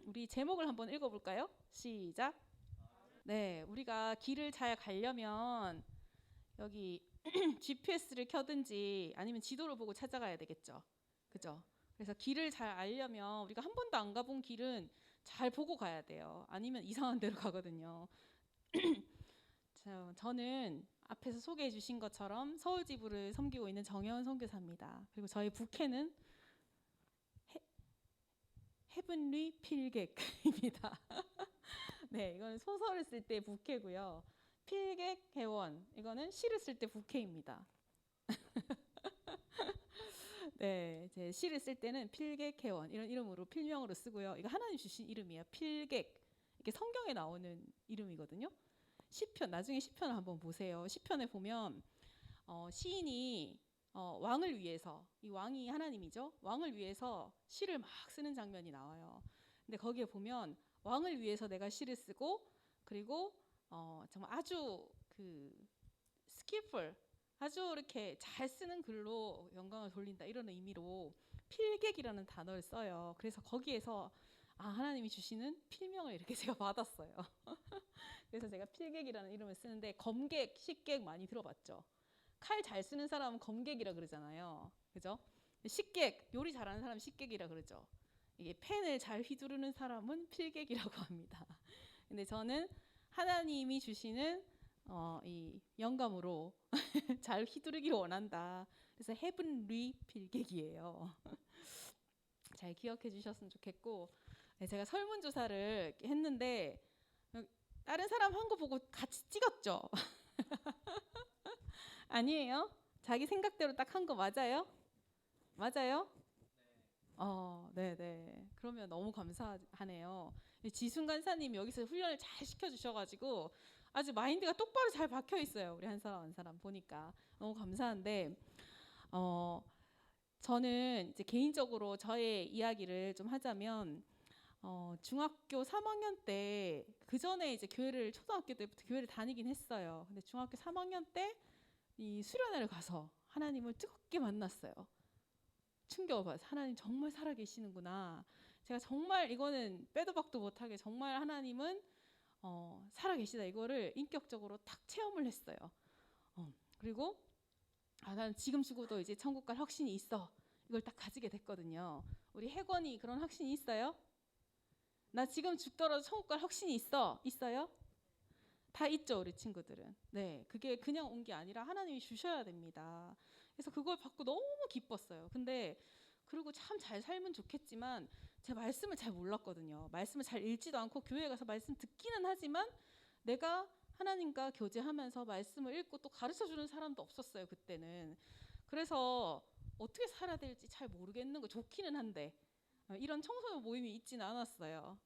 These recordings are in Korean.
우리 제목을 한번 읽어볼까요? 시작. 네, 우리가 길을 잘 가려면 여기 GPS를 켜든지 아니면 지도를 보고 찾아가야 되겠죠. 그죠? 그래서 길을 잘 알려면 우리가 한 번도 안 가본 길은 잘 보고 가야 돼요. 아니면 이상한 데로 가거든요. 저는 앞에서 소개해 주신 것처럼 서울 지부를 섬기고 있는 정혜원 선교사입니다. 그리고 저희 부캐는 헤븐리 필객입니다. 네, 이거는 소설을 쓸 때 부캐고요. 필객 회원, 이거는 시를 쓸 때 부캐입니다. 네, 제 시를 쓸 때는 필객 회원 이런 이름으로 필명으로 쓰고요. 이거 하나님 주신 이름이에요. 필객. 이게 성경에 나오는 이름이거든요. 시편, 나중에 시편을 한번 보세요. 시편에 보면 시인이 왕을 위해서, 이 왕이 하나님이죠. 왕을 위해서 시를 막 쓰는 장면이 나와요. 근데 거기에 보면 왕을 위해서 내가 시를 쓰고, 그리고 정말 아주 그 스킬풀, 아주 이렇게 잘 쓰는 글로 영광을 돌린다 이런 의미로 필객이라는 단어를 써요. 그래서 거기에서 하나님이 주시는 필명을 이렇게 제가 받았어요. 그래서 제가 필객이라는 이름을 쓰는데, 검객, 식객 많이 들어봤죠? 칼 잘 쓰는 사람은 검객이라 그러잖아요. 그죠? 식객, 요리 잘하는 사람 식객이라 그러죠. 이게 펜을 잘 휘두르는 사람은 필객이라고 합니다. 근데 저는 하나님이 주시는 이 영감으로 잘 휘두르기를 원한다. 그래서 헤븐리 필객이에요. 잘 기억해 주셨으면 좋겠고, 네, 제가 설문조사를 했는데 다른 사람 한 거 보고 같이 찍었죠? 아니에요? 자기 생각대로 딱 한 거 맞아요? 맞아요? 네네. 그러면 너무 감사하네요. 지순 간사님 여기서 훈련을 잘 시켜주셔가지고 아주 마인드가 똑바로 잘 박혀 있어요. 우리 한 사람 한 사람 보니까 너무 감사한데, 어, 저는 이제 개인적으로 저의 이야기를 좀 하자면, 중학교 3학년 때, 그 전에 이제 교회를, 초등학교 때부터 교회를 다니긴 했어요. 근데 중학교 3학년 때 이 수련회를 가서 하나님을 뜨겁게 만났어요. 충격을 받아서 하나님 정말 살아계시는구나. 제가 정말 이거는 빼도 박도 못하게 정말 하나님은 살아계시다. 이거를 인격적으로 탁 체험을 했어요. 그리고 난 지금 죽어도 이제 천국 갈 확신이 있어. 이걸 딱 가지게 됐거든요. 우리 혜건이 그런 확신이 있어요? 나 지금 죽더라도 천국 갈 확신이 있어. 있어요? 다 있죠, 우리 친구들은. 네, 그게 그냥 온 게 아니라 하나님이 주셔야 됩니다. 그래서 그걸 받고 너무 기뻤어요. 근데 그리고 참 잘 살면 좋겠지만 제 말씀을 잘 몰랐거든요. 말씀을 잘 읽지도 않고 교회 가서 말씀 듣기는 하지만 내가 하나님과 교제하면서 말씀을 읽고 또 가르쳐 주는 사람도 없었어요, 그때는. 그래서 어떻게 살아야 될지 잘 모르겠는 거, 좋기는 한데 이런 청소년 모임이 있지는 않았어요.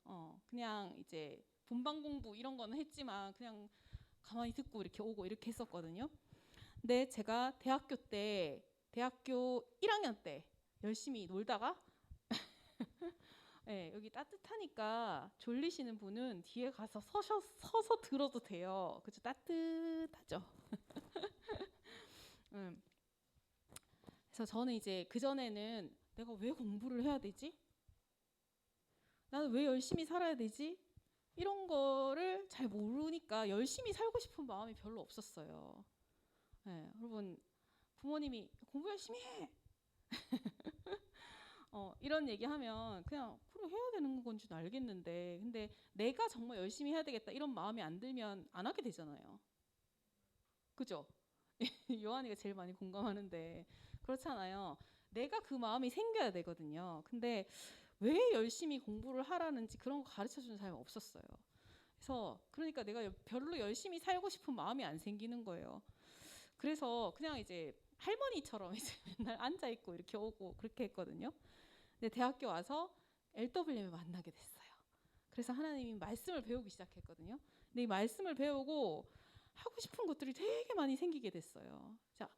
그냥 이제 본방 공부 이런 거는 했지만 그냥 가만히 듣고 이렇게 오고 이렇게 했었거든요. 근데 제가 대학교 1학년 때 열심히 놀다가 네, 여기 따뜻하니까 졸리시는 분은 뒤에 가서 서서 들어도 돼요. 그죠? 따뜻하죠. 음. 그래서 저는 이제 그전에는 내가 왜 공부를 해야 되지? 나는 왜 열심히 살아야 되지? 이런 거를 잘 모르니까 열심히 살고 싶은 마음이 별로 없었어요. 네, 여러분 부모님이 공부 열심히 해. 이런 얘기하면 그냥 그래 해야 되는 건 줄 알겠는데, 근데 내가 정말 열심히 해야 되겠다 이런 마음이 안 들면 안 하게 되잖아요. 그죠? 요한이가 제일 많이 공감하는데 그렇잖아요. 내가 그 마음이 생겨야 되거든요. 근데 왜 열심히 공부를 하라는지 그런 거 가르쳐 주는 사람이 없었어요. 그래서 그러니까 내가 별로 열심히 살고 싶은 마음이 안 생기는 거예요. 그래서 그냥 이제 할머니처럼 이제 맨날 앉아 있고 이렇게 오고 그렇게 했거든요. 근데 대학교 와서 LWM을 만나게 됐어요. 그래서 하나님이 말씀을 배우기 시작했거든요. 근데 이 말씀을 배우고 하고 싶은 것들이 되게 많이 생기게 됐어요. 자,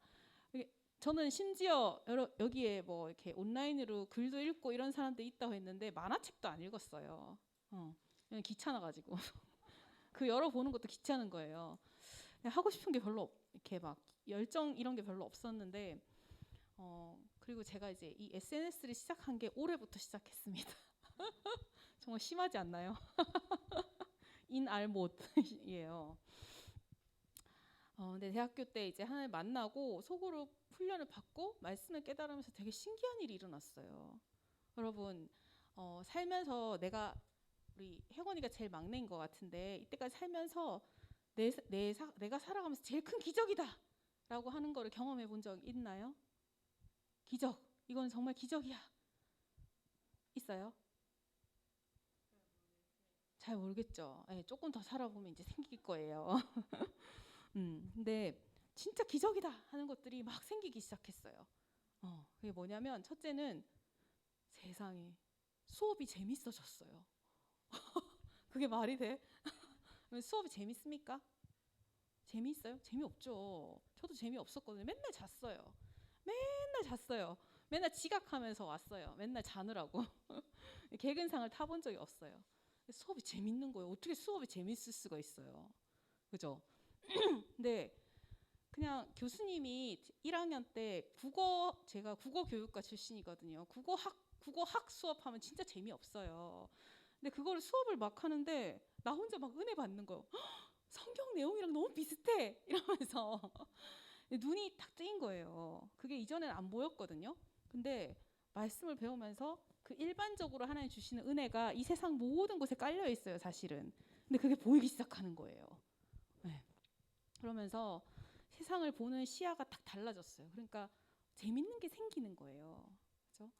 저는 심지어 여기에 뭐 이렇게 온라인으로 글도 읽고 이런 사람도 있다고 했는데 만화책도 안 읽었어요. 그냥 귀찮아가지고 그 열어보는 것도 귀찮은 거예요. 하고 싶은 게 별로 이렇게 막 열정 이런 게 별로 없었는데, 그리고 제가 이제 이 SNS를 시작한 게 올해부터 시작했습니다. 정말 심하지 않나요? 인알못이에요. 근데 대학교 때 이제 하나님 만나고 속으로 훈련을 받고 말씀을 깨달으면서 되게 신기한 일이 일어났어요. 여러분, 살면서 우리 혜원이가 제일 막내인 것 같은데 이때까지 살면서 내가 살아가면서 제일 큰 기적이다라고 하는 거를 경험해 본 적 있나요? 기적, 이건 정말 기적이야. 있어요? 잘 모르겠죠. 네, 조금 더 살아보면 이제 생길 거예요. 근데 진짜 기적이다 하는 것들이 막 생기기 시작했어요. 그게 뭐냐면 첫째는 세상에 수업이 재밌어졌어요. 그게 말이 돼? 수업이 재밌습니까? 재미있어요? 재미없죠. 저도 재미없었거든요. 맨날 잤어요. 맨날 잤어요. 맨날 지각하면서 왔어요. 맨날 자느라고. 개근상을 타본 적이 없어요. 수업이 재밌는 거예요. 어떻게 수업이 재밌을 수가 있어요. 그죠? 근데 그냥 교수님이 1학년 때 제가 국어 교육과 출신이거든요. 국어학 수업하면 진짜 재미없어요. 근데 그거를 수업을 막 하는데 나 혼자 막 은혜 받는 거예요. 성경 내용이랑 너무 비슷해 이러면서 눈이 탁 뜨인 거예요. 그게 이전에는 안 보였거든요. 근데 말씀을 배우면서 그 일반적으로 하나님 주시는 은혜가 이 세상 모든 곳에 깔려 있어요, 사실은. 근데 그게 보이기 시작하는 거예요. 네. 그러면서 세상을 보는 시야가 딱 달라졌어요. 그러니까 재밌는 게 생기는 거예요. 그렇죠?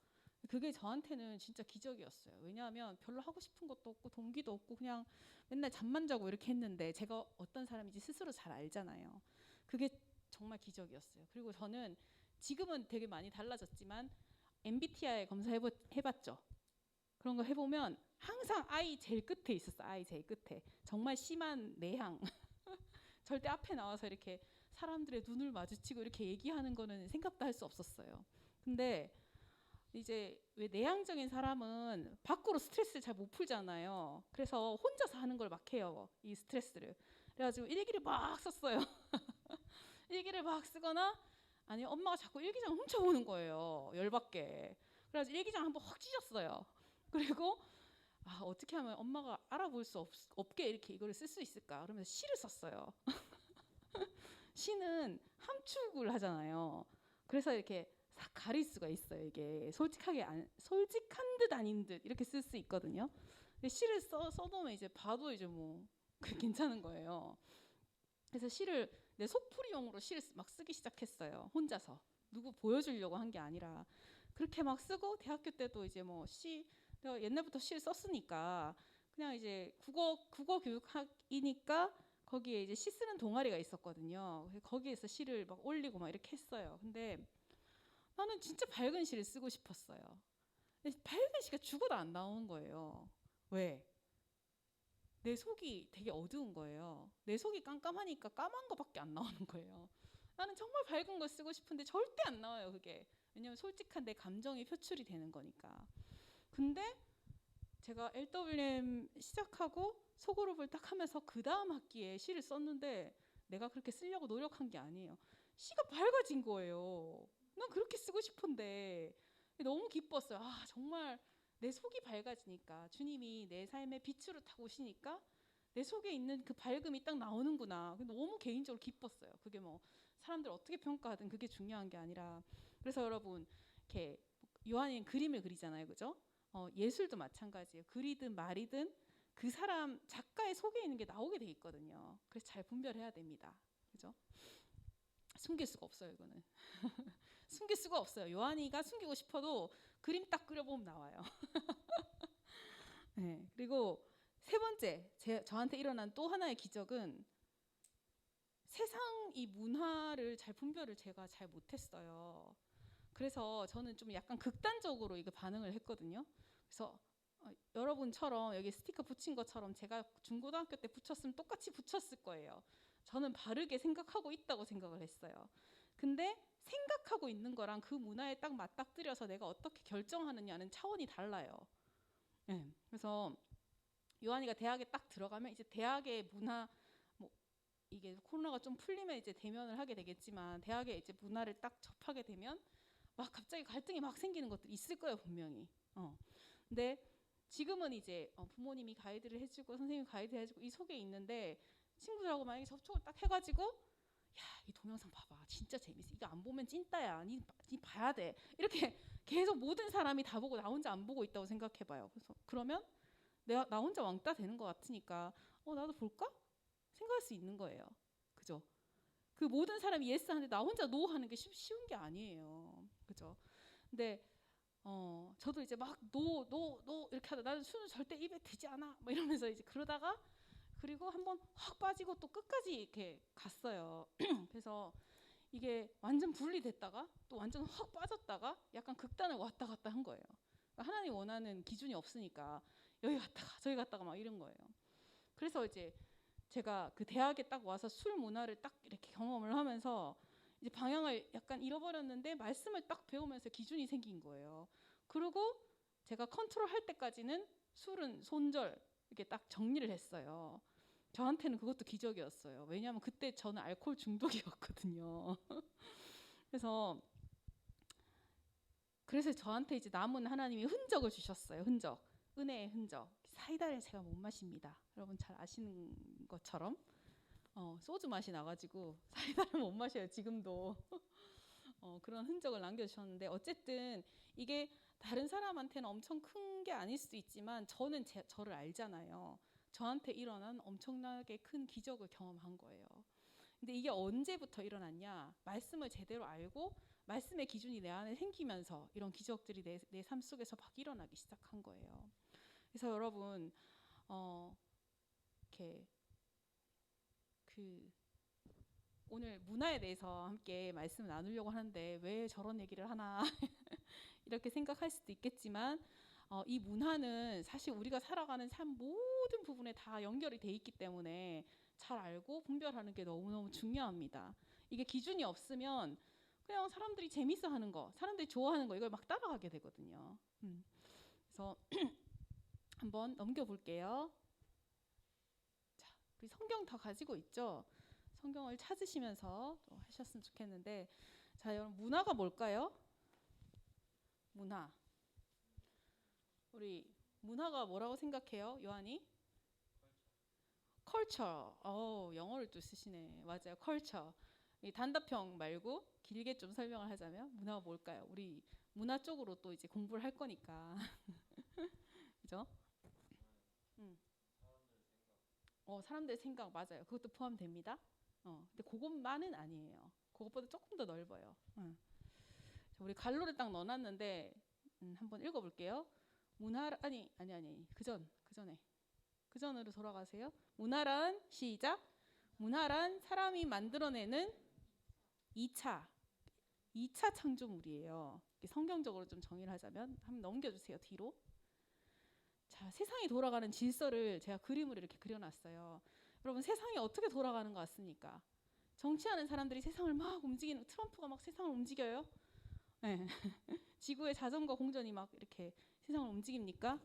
그게 저한테는 진짜 기적이었어요. 왜냐하면 별로 하고 싶은 것도 없고 동기도 없고 그냥 맨날 잠만 자고 이렇게 했는데 제가 어떤 사람인지 스스로 잘 알잖아요. 그게 정말 기적이었어요. 그리고 저는 지금은 되게 많이 달라졌지만 MBTI 검사 해봤죠. 그런 거 해보면 항상 I 제일 끝에 있었어. I 제일 끝에. 정말 심한 내향. 절대 앞에 나와서 이렇게 사람들의 눈을 마주치고 이렇게 얘기하는 거는 생각도 할 수 없었어요. 근데 이제 왜 내향적인 사람은 밖으로 스트레스를 잘 못 풀잖아요. 그래서 혼자서 하는 걸 막 해요. 이 스트레스를. 그래가지고 일기를 막 썼어요. 일기를 막 쓰거나 아니면 엄마가 자꾸 일기장 훔쳐보는 거예요. 열받게. 그래가지고 일기장 한번 확 찢었어요. 그리고 어떻게 하면 엄마가 알아볼 수 없게 이렇게 이거를 쓸 수 있을까? 그러면서 시를 썼어요. 시는 함축을 하잖아요. 그래서 이렇게 싹 가릴 수가 있어요. 이게 솔직한 듯 아닌 듯 이렇게 쓸 수 있거든요. 근데 시를 써놓으면 이제 봐도 이제 뭐 괜찮은 거예요. 그래서 내 속풀이용으로 시를 막 쓰기 시작했어요. 혼자서. 누구 보여주려고 한 게 아니라 그렇게 막 쓰고 대학교 때도 이제 내가 옛날부터 시를 썼으니까 그냥 이제 국어 교육학이니까 거기에 이제 시 쓰는 동아리가 있었거든요. 거기에서 시를 막 올리고 막 이렇게 했어요. 근데 나는 진짜 밝은 시를 쓰고 싶었어요. 근데 밝은 시가 죽어도 안 나오는 거예요. 왜? 내 속이 되게 어두운 거예요. 내 속이 깜깜하니까 까만 거밖에 안 나오는 거예요. 나는 정말 밝은 걸 쓰고 싶은데 절대 안 나와요, 그게. 왜냐면 솔직한 내 감정이 표출이 되는 거니까. 근데 제가 LWM 시작하고 소그룹을 딱 하면서 그 다음 학기에 시를 썼는데 내가 그렇게 쓰려고 노력한 게 아니에요. 시가 밝아진 거예요. 난 그렇게 쓰고 싶은데 너무 기뻤어요. 정말 내 속이 밝아지니까 주님이 내 삶의 빛으로 타고 오시니까 내 속에 있는 그 밝음이 딱 나오는구나. 너무 개인적으로 기뻤어요. 그게 뭐 사람들 어떻게 평가하든 그게 중요한 게 아니라. 그래서 여러분 이렇게 요한이 그림을 그리잖아요, 그죠? 예술도 마찬가지예요. 글이든 말이든 그 사람 작가의 속에 있는 게 나오게 돼 있거든요. 그래서 잘 분별해야 됩니다. 그죠? 숨길 수가 없어요, 이거는. 숨길 수가 없어요. 요한이가 숨기고 싶어도 그림 딱 그려보면 나와요. 네, 그리고 세 번째, 저한테 일어난 또 하나의 기적은 세상 이 문화를 잘 분별을 제가 잘 못했어요. 그래서 저는 좀 약간 극단적으로 이거 반응을 했거든요. 그래서 여러분처럼 여기 스티커 붙인 것처럼 제가 중고등학교 때 붙였으면 똑같이 붙였을 거예요. 저는 바르게 생각하고 있다고 생각을 했어요. 근데 생각하고 있는 거랑 그 문화에 딱 맞닥뜨려서 내가 어떻게 결정하느냐는 차원이 달라요. 네. 그래서 요한이가 대학에 딱 들어가면 이제 대학의 문화 뭐 이게 코로나가 좀 풀리면 이제 대면을 하게 되겠지만 대학의 이제 문화를 딱 접하게 되면 막 갑자기 갈등이 막 생기는 것들이 있을 거예요, 분명히. 근데 지금은 이제 부모님이 가이드를 해주고 선생님이 가이드 해주고 이 속에 있는데 친구들하고 만약에 접촉을 딱 해가지고 야, 이 동영상 봐봐. 진짜 재밌어. 이거 안 보면 찐따야. 니 봐야 돼. 이렇게 계속 모든 사람이 다 보고 나 혼자 안 보고 있다고 생각해봐요. 그래서 그러면 나 혼자 왕따 되는 것 같으니까 나도 볼까? 생각할 수 있는 거예요. 그죠? 그 모든 사람이 예스 하는데 나 혼자 노 하는 게 쉬운 게 아니에요. 그죠? 근데 저도 이제 막 노 이렇게 하다 나는 술은 절대 입에 대지 않아. 막 이러면서 이제 그러다가 그리고 한번 확 빠지고 또 끝까지 이렇게 갔어요. 그래서 이게 완전 분리됐다가 또 완전 확 빠졌다가 약간 극단을 왔다 갔다 한 거예요. 그러니까 하나님 원하는 기준이 없으니까 여기 갔다가 저기 갔다가 막 이런 거예요. 그래서 이제 제가 그 대학에 딱 와서 술 문화를 딱 이렇게 경험을 하면서 이제 방향을 약간 잃어버렸는데 말씀을 딱 배우면서 기준이 생긴 거예요. 그리고 제가 컨트롤할 때까지는 술은 손절 이렇게 딱 정리를 했어요. 저한테는 그것도 기적이었어요. 왜냐하면 그때 저는 알코올 중독이었거든요. 그래서 저한테 이제 남은 하나님이 흔적을 주셨어요. 흔적, 은혜의 흔적. 사이다를 제가 못 마십니다. 여러분 잘 아시는 것처럼 소주 맛이 나가지고 사이다를 못 마셔요. 지금도. 그런 흔적을 남겨주셨는데 어쨌든 이게 다른 사람한테는 엄청 큰 게 아닐 수도 있지만 저는 저를 알잖아요. 저한테 일어난 엄청나게 큰 기적을 경험한 거예요. 근데 이게 언제부터 일어났냐? 말씀을 제대로 알고 말씀의 기준이 내 안에 생기면서 이런 기적들이 내 삶 속에서 막 일어나기 시작한 거예요. 그래서 여러분 이렇게 오늘 문화에 대해서 함께 말씀을 나누려고 하는데 왜 저런 얘기를 하나 이렇게 생각할 수도 있겠지만 이 문화는 사실 우리가 살아가는 삶 모든 부분에 다 연결이 돼 있기 때문에 잘 알고 분별하는 게 너무너무 중요합니다. 이게 기준이 없으면 그냥 사람들이 재밌어 하는 거, 사람들이 좋아하는 거 이걸 막 따라가게 되거든요. 그래서 한번 넘겨볼게요. 자, 우리 성경 다 가지고 있죠? 성경을 찾으시면서 또 하셨으면 좋겠는데 자, 여러분 문화가 뭘까요? 문화. 우리 문화가 뭐라고 생각해요? 요한이? 컬처. 영어를 또 쓰시네. 맞아요. 컬처. 이 단답형 말고 길게 좀 설명을 하자면 문화가 뭘까요? 우리 문화 쪽으로 또 이제 공부를 할 거니까. 그죠? 사람들의 생각 맞아요. 그것도 포함됩니다. 근데 그것만은 아니에요. 그것보다 조금 더 넓어요. 자, 우리 갈로를 딱 넣어놨는데 한번 읽어볼게요. 아니. 그 전으로 돌아가세요. 문화란 시작. 문화란 사람이 만들어내는 2차 창조물이에요. 성경적으로 좀 정의를 하자면 한번 넘겨주세요. 뒤로. 자, 세상이 돌아가는 질서를 제가 그림으로 이렇게 그려놨어요. 여러분 세상이 어떻게 돌아가는 것 같습니까? 정치하는 사람들이 세상을 막 움직이는 트럼프가 막 세상을 움직여요. 네. 지구의 자전거 공전이 막 이렇게 세상을 움직입니까?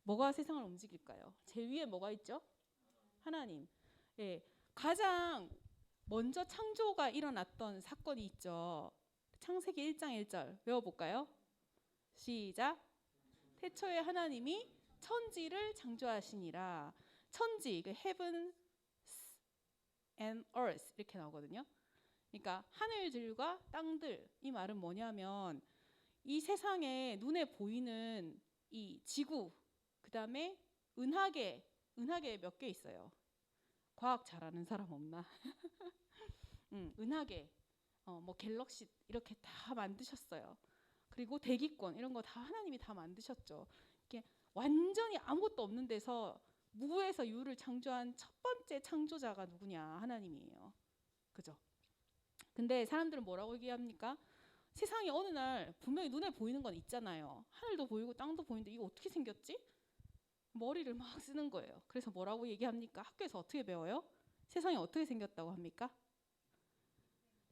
뭐가 세상을 움직일까요? 제일 위에 뭐가 있죠? 하나님. 예, 가장 먼저 창조가 일어났던 사건이 있죠. 창세기 1장 1절 외워볼까요? 시작. 태초에 하나님이 천지를 창조하시니라. 천지, heaven and earth 이렇게 나오거든요. 그러니까 하늘들과 땅들, 이 말은 뭐냐면 이 세상에 눈에 보이는 이 지구, 그 다음에 은하계 몇 개 있어요. 과학 잘하는 사람 없나? 은하계, 뭐 갤럭시 이렇게 다 만드셨어요. 그리고 대기권 이런 거 다 하나님이 다 만드셨죠. 이게 완전히 아무것도 없는 데서 무에서 유를 창조한 첫 번째 창조자가 누구냐? 하나님이에요. 그죠? 근데 사람들은 뭐라고 얘기합니까? 세상에 어느 날 분명히 눈에 보이는 건 있잖아요. 하늘도 보이고 땅도 보이는데 이거 어떻게 생겼지? 머리를 막 쓰는 거예요. 그래서 뭐라고 얘기합니까? 학교에서 어떻게 배워요? 세상이 어떻게 생겼다고 합니까?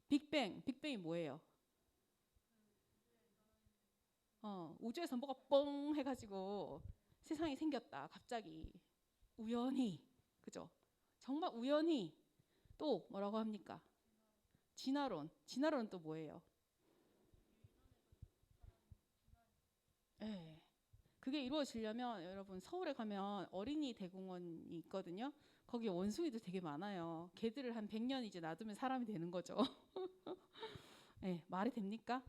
빅뱅. 빅뱅이 뭐예요? 우주에서 뭐가 뻥 해가지고 세상이 생겼다. 갑자기 우연히. 그죠? 정말 우연히. 또 뭐라고 합니까? 진화론. 진화론은 또 뭐예요? 네. 그게 이루어지려면 여러분 서울에 가면 어린이 대공원이 있거든요. 거기 원숭이도 되게 많아요. 개들을 한 100년 이제 놔두면 사람이 되는 거죠. 네, 말이 됩니까?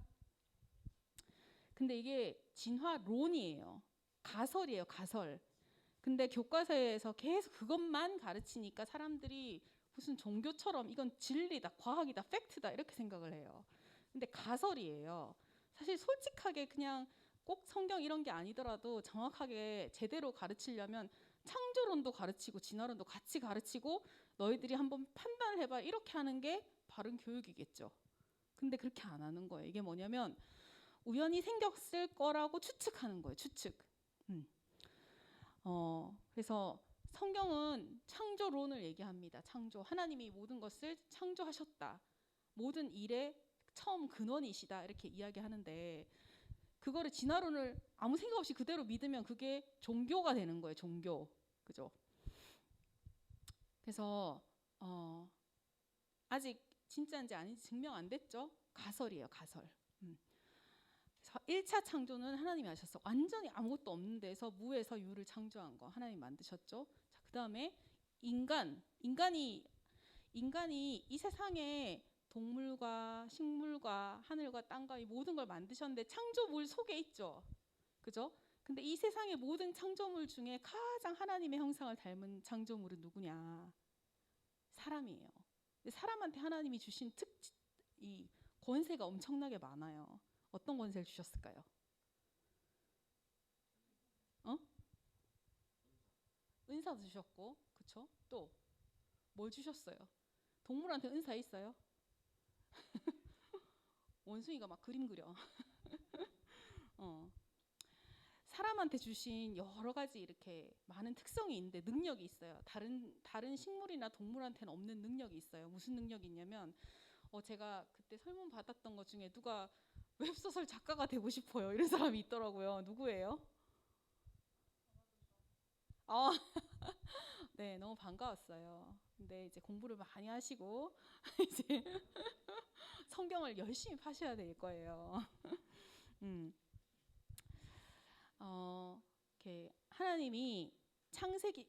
근데 이게 진화론이에요. 가설이에요, 가설. 근데 교과서에서 계속 그것만 가르치니까 사람들이 무슨 종교처럼 이건 진리다, 과학이다, 팩트다 이렇게 생각을 해요. 근데 가설이에요. 사실 솔직하게 그냥 꼭 성경 이런 게 아니더라도 정확하게 제대로 가르치려면 창조론도 가르치고 진화론도 같이 가르치고 너희들이 한번 판단을 해봐 이렇게 하는 게 바른 교육이겠죠. 근데 그렇게 안 하는 거예요. 이게 뭐냐면 우연히 생겼을 거라고 추측하는 거예요. 추측. 그래서 성경은 창조론을 얘기합니다. 창조. 하나님이 모든 것을 창조하셨다. 모든 일의 처음 근원이시다. 이렇게 이야기하는데 그거를 진화론을 아무 생각 없이 그대로 믿으면 그게 종교가 되는 거예요. 종교. 그죠? 그래서 아직 진짜인지 아닌지 증명 안 됐죠? 가설이에요. 가설. 1차 창조는 하나님이 하셨어. 완전히 아무것도 없는 데서 무에서 유를 창조한 거 하나님 만드셨죠. 자, 그다음에 인간이 이 세상에 동물과 식물과 하늘과 땅과 이 모든 걸 만드셨는데 창조물 속에 있죠. 그죠? 근데 이 세상의 모든 창조물 중에 가장 하나님의 형상을 닮은 창조물은 누구냐? 사람이에요. 사람한테 하나님이 주신 이 권세가 엄청나게 많아요. 어떤 권세를 주셨을까요? 은사 주셨고, 그쵸? 또 뭘 주셨어요? 동물한테 은사 있어요? 원숭이가 막 그림 그려. 사람한테 주신 여러 가지 이렇게 많은 특성이 있는데 능력이 있어요. 다른 식물이나 동물한테는 없는 능력이 있어요. 무슨 능력이 있냐면 제가 그때 설문 받았던 것 중에 누가 웹소설 작가가 되고 싶어요. 이런 사람이 있더라고요. 누구예요? 네, 너무 반가웠어요. 근데 이제 공부를 많이 하시고 이제 성경을 열심히 파셔야 될 거예요. 이렇게 하나님이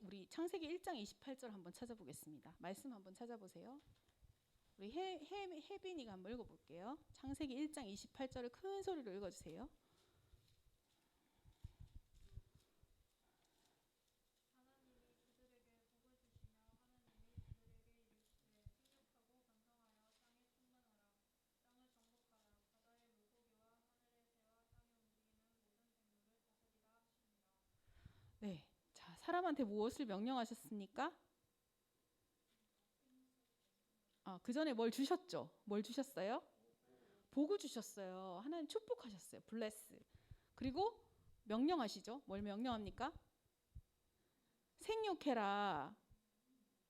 우리 창세기 1장 28절 한번 찾아보겠습니다. 말씀 한번 찾아보세요. 우리 혜빈이가 한번 읽어볼게요. 창세기 1장 28절을 큰 소리로 읽어주세요. 네, 자 사람한테 무엇을 명령하셨습니까? 그 전에 뭘 주셨죠? 뭘 주셨어요? 복을 주셨어요. 하나님 축복하셨어요. 블레스. 그리고 명령하시죠. 뭘 명령합니까? 생육해라.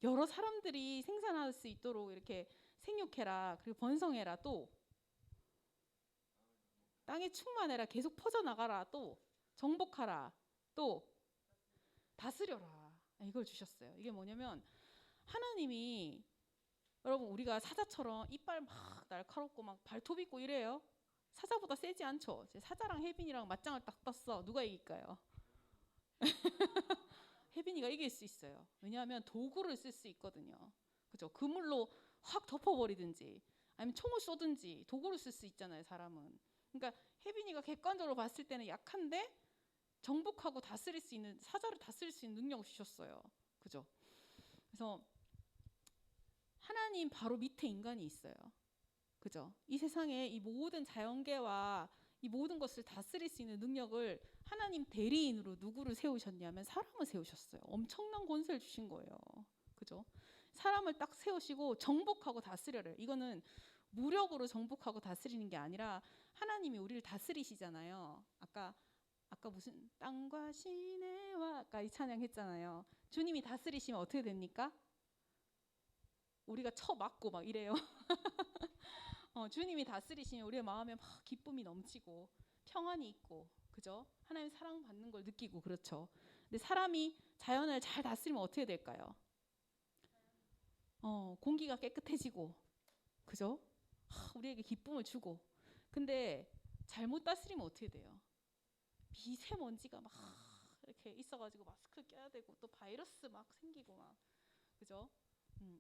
여러 사람들이 생산할 수 있도록 이렇게 생육해라. 그리고 번성해라. 또 땅에 충만해라. 계속 퍼져나가라. 또 정복하라. 또 다스려라. 이걸 주셨어요. 이게 뭐냐면 하나님이 여러분 우리가 사자처럼 이빨 막 날카롭고 막 발톱 있고 이래요. 사자보다 세지 않죠. 사자랑 혜빈이랑 맞짱을 딱 떴어. 누가 이길까요? 혜빈이가 이길 수 있어요. 왜냐하면 도구를 쓸 수 있거든요. 그죠? 그물로 확 덮어버리든지 아니면 총을 쏘든지 도구를 쓸 수 있잖아요. 사람은. 그러니까 혜빈이가 객관적으로 봤을 때는 약한데 정복하고 다스릴 수 있는 사자를 다스릴 수 있는 능력을 주셨어요. 그죠? 그래서 하나님 바로 밑에 인간이 있어요. 그죠? 이 세상에 이 모든 자연계와 이 모든 것을 다스릴 수 있는 능력을 하나님 대리인으로 누구를 세우셨냐면 사람을 세우셨어요. 엄청난 권세를 주신 거예요. 그죠? 사람을 딱 세우시고 정복하고 다스려를. 이거는 무력으로 정복하고 다스리는 게 아니라 하나님이 우리를 다스리시잖아요. 아까 무슨 땅과 시내와 아까 이 찬양 했잖아요. 주님이 다스리시면 어떻게 됩니까? 우리가 쳐맞고 막 이래요. 주님이 다스리시면 우리의 마음에 막 기쁨이 넘치고 평안이 있고, 그죠? 하나님 사랑받는 걸 느끼고 그렇죠. 근데 사람이 자연을 잘 다스리면 어떻게 될까요? 공기가 깨끗해지고, 그죠? 우리에게 기쁨을 주고. 근데 잘못 다스리면 어떻게 돼요? 미세먼지가 막 이렇게 있어가지고 마스크 껴야 되고 또 바이러스 막 생기고 막 그죠?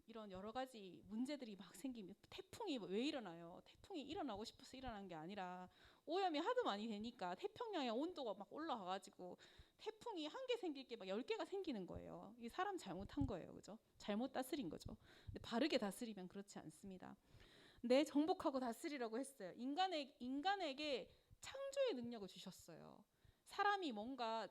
이런 여러 가지 문제들이 막 생기면 태풍이 왜 일어나요? 태풍이 일어나고 싶어서 일어난 게 아니라 오염이 하도 많이 되니까 태평양의 온도가 막 올라와가지고 태풍이 한 개 생길 게 막 10개가 생기는 거예요. 이게 사람 잘못한 거예요. 그죠? 잘못 다스린 거죠. 근데 바르게 다스리면 그렇지 않습니다. 네, 정복하고 다스리라고 했어요. 인간에게 창조의 능력을 주셨어요. 사람이 뭔가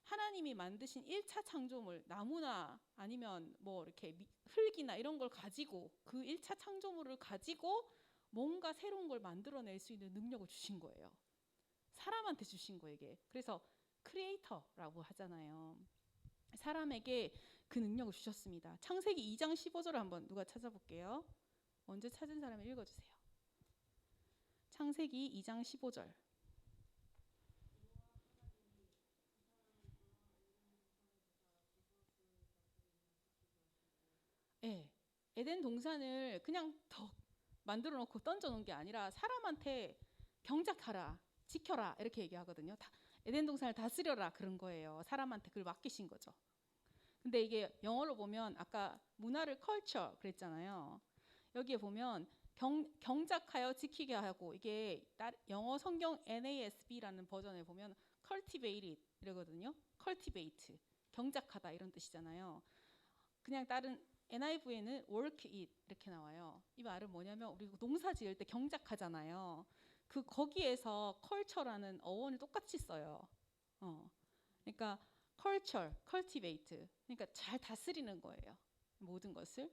하나님이 만드신 1차 창조물, 나무나 아니면 뭐 이렇게 흙이나 이런 걸 가지고 그 1차 창조물을 가지고 뭔가 새로운 걸 만들어낼 수 있는 능력을 주신 거예요. 사람한테 주신 거예요, 이게. 그래서 크리에이터라고 하잖아요. 사람에게 그 능력을 주셨습니다. 창세기 2장 15절을 한번 누가 찾아볼게요. 먼저 찾은 사람이 읽어주세요. 창세기 2장 15절. 네, 에덴 동산을 그냥 더 만들어 놓고 던져 놓은 게 아니라 사람한테 경작하라, 지켜라 이렇게 얘기하거든요. 에덴 동산을 다스려라 그런 거예요. 사람한테 그걸 맡기신 거죠. 근데 이게 영어로 보면 아까 문화를 culture 그랬잖아요. 여기에 보면 경작하여 지키게 하고 이게 영어 성경 NASB라는 버전에 보면 cultivated 이러거든요. cultivate 경작하다 이런 뜻이잖아요. 그냥 다른 NIV에는 work it 이렇게 나와요. 이 말은 뭐냐면 우리 농사 지을 때 경작하잖아요. 그 거기에서 culture라는 어원을 똑같이 써요. 그러니까 culture, cultivate. 그러니까 잘 다스리는 거예요. 모든 것을.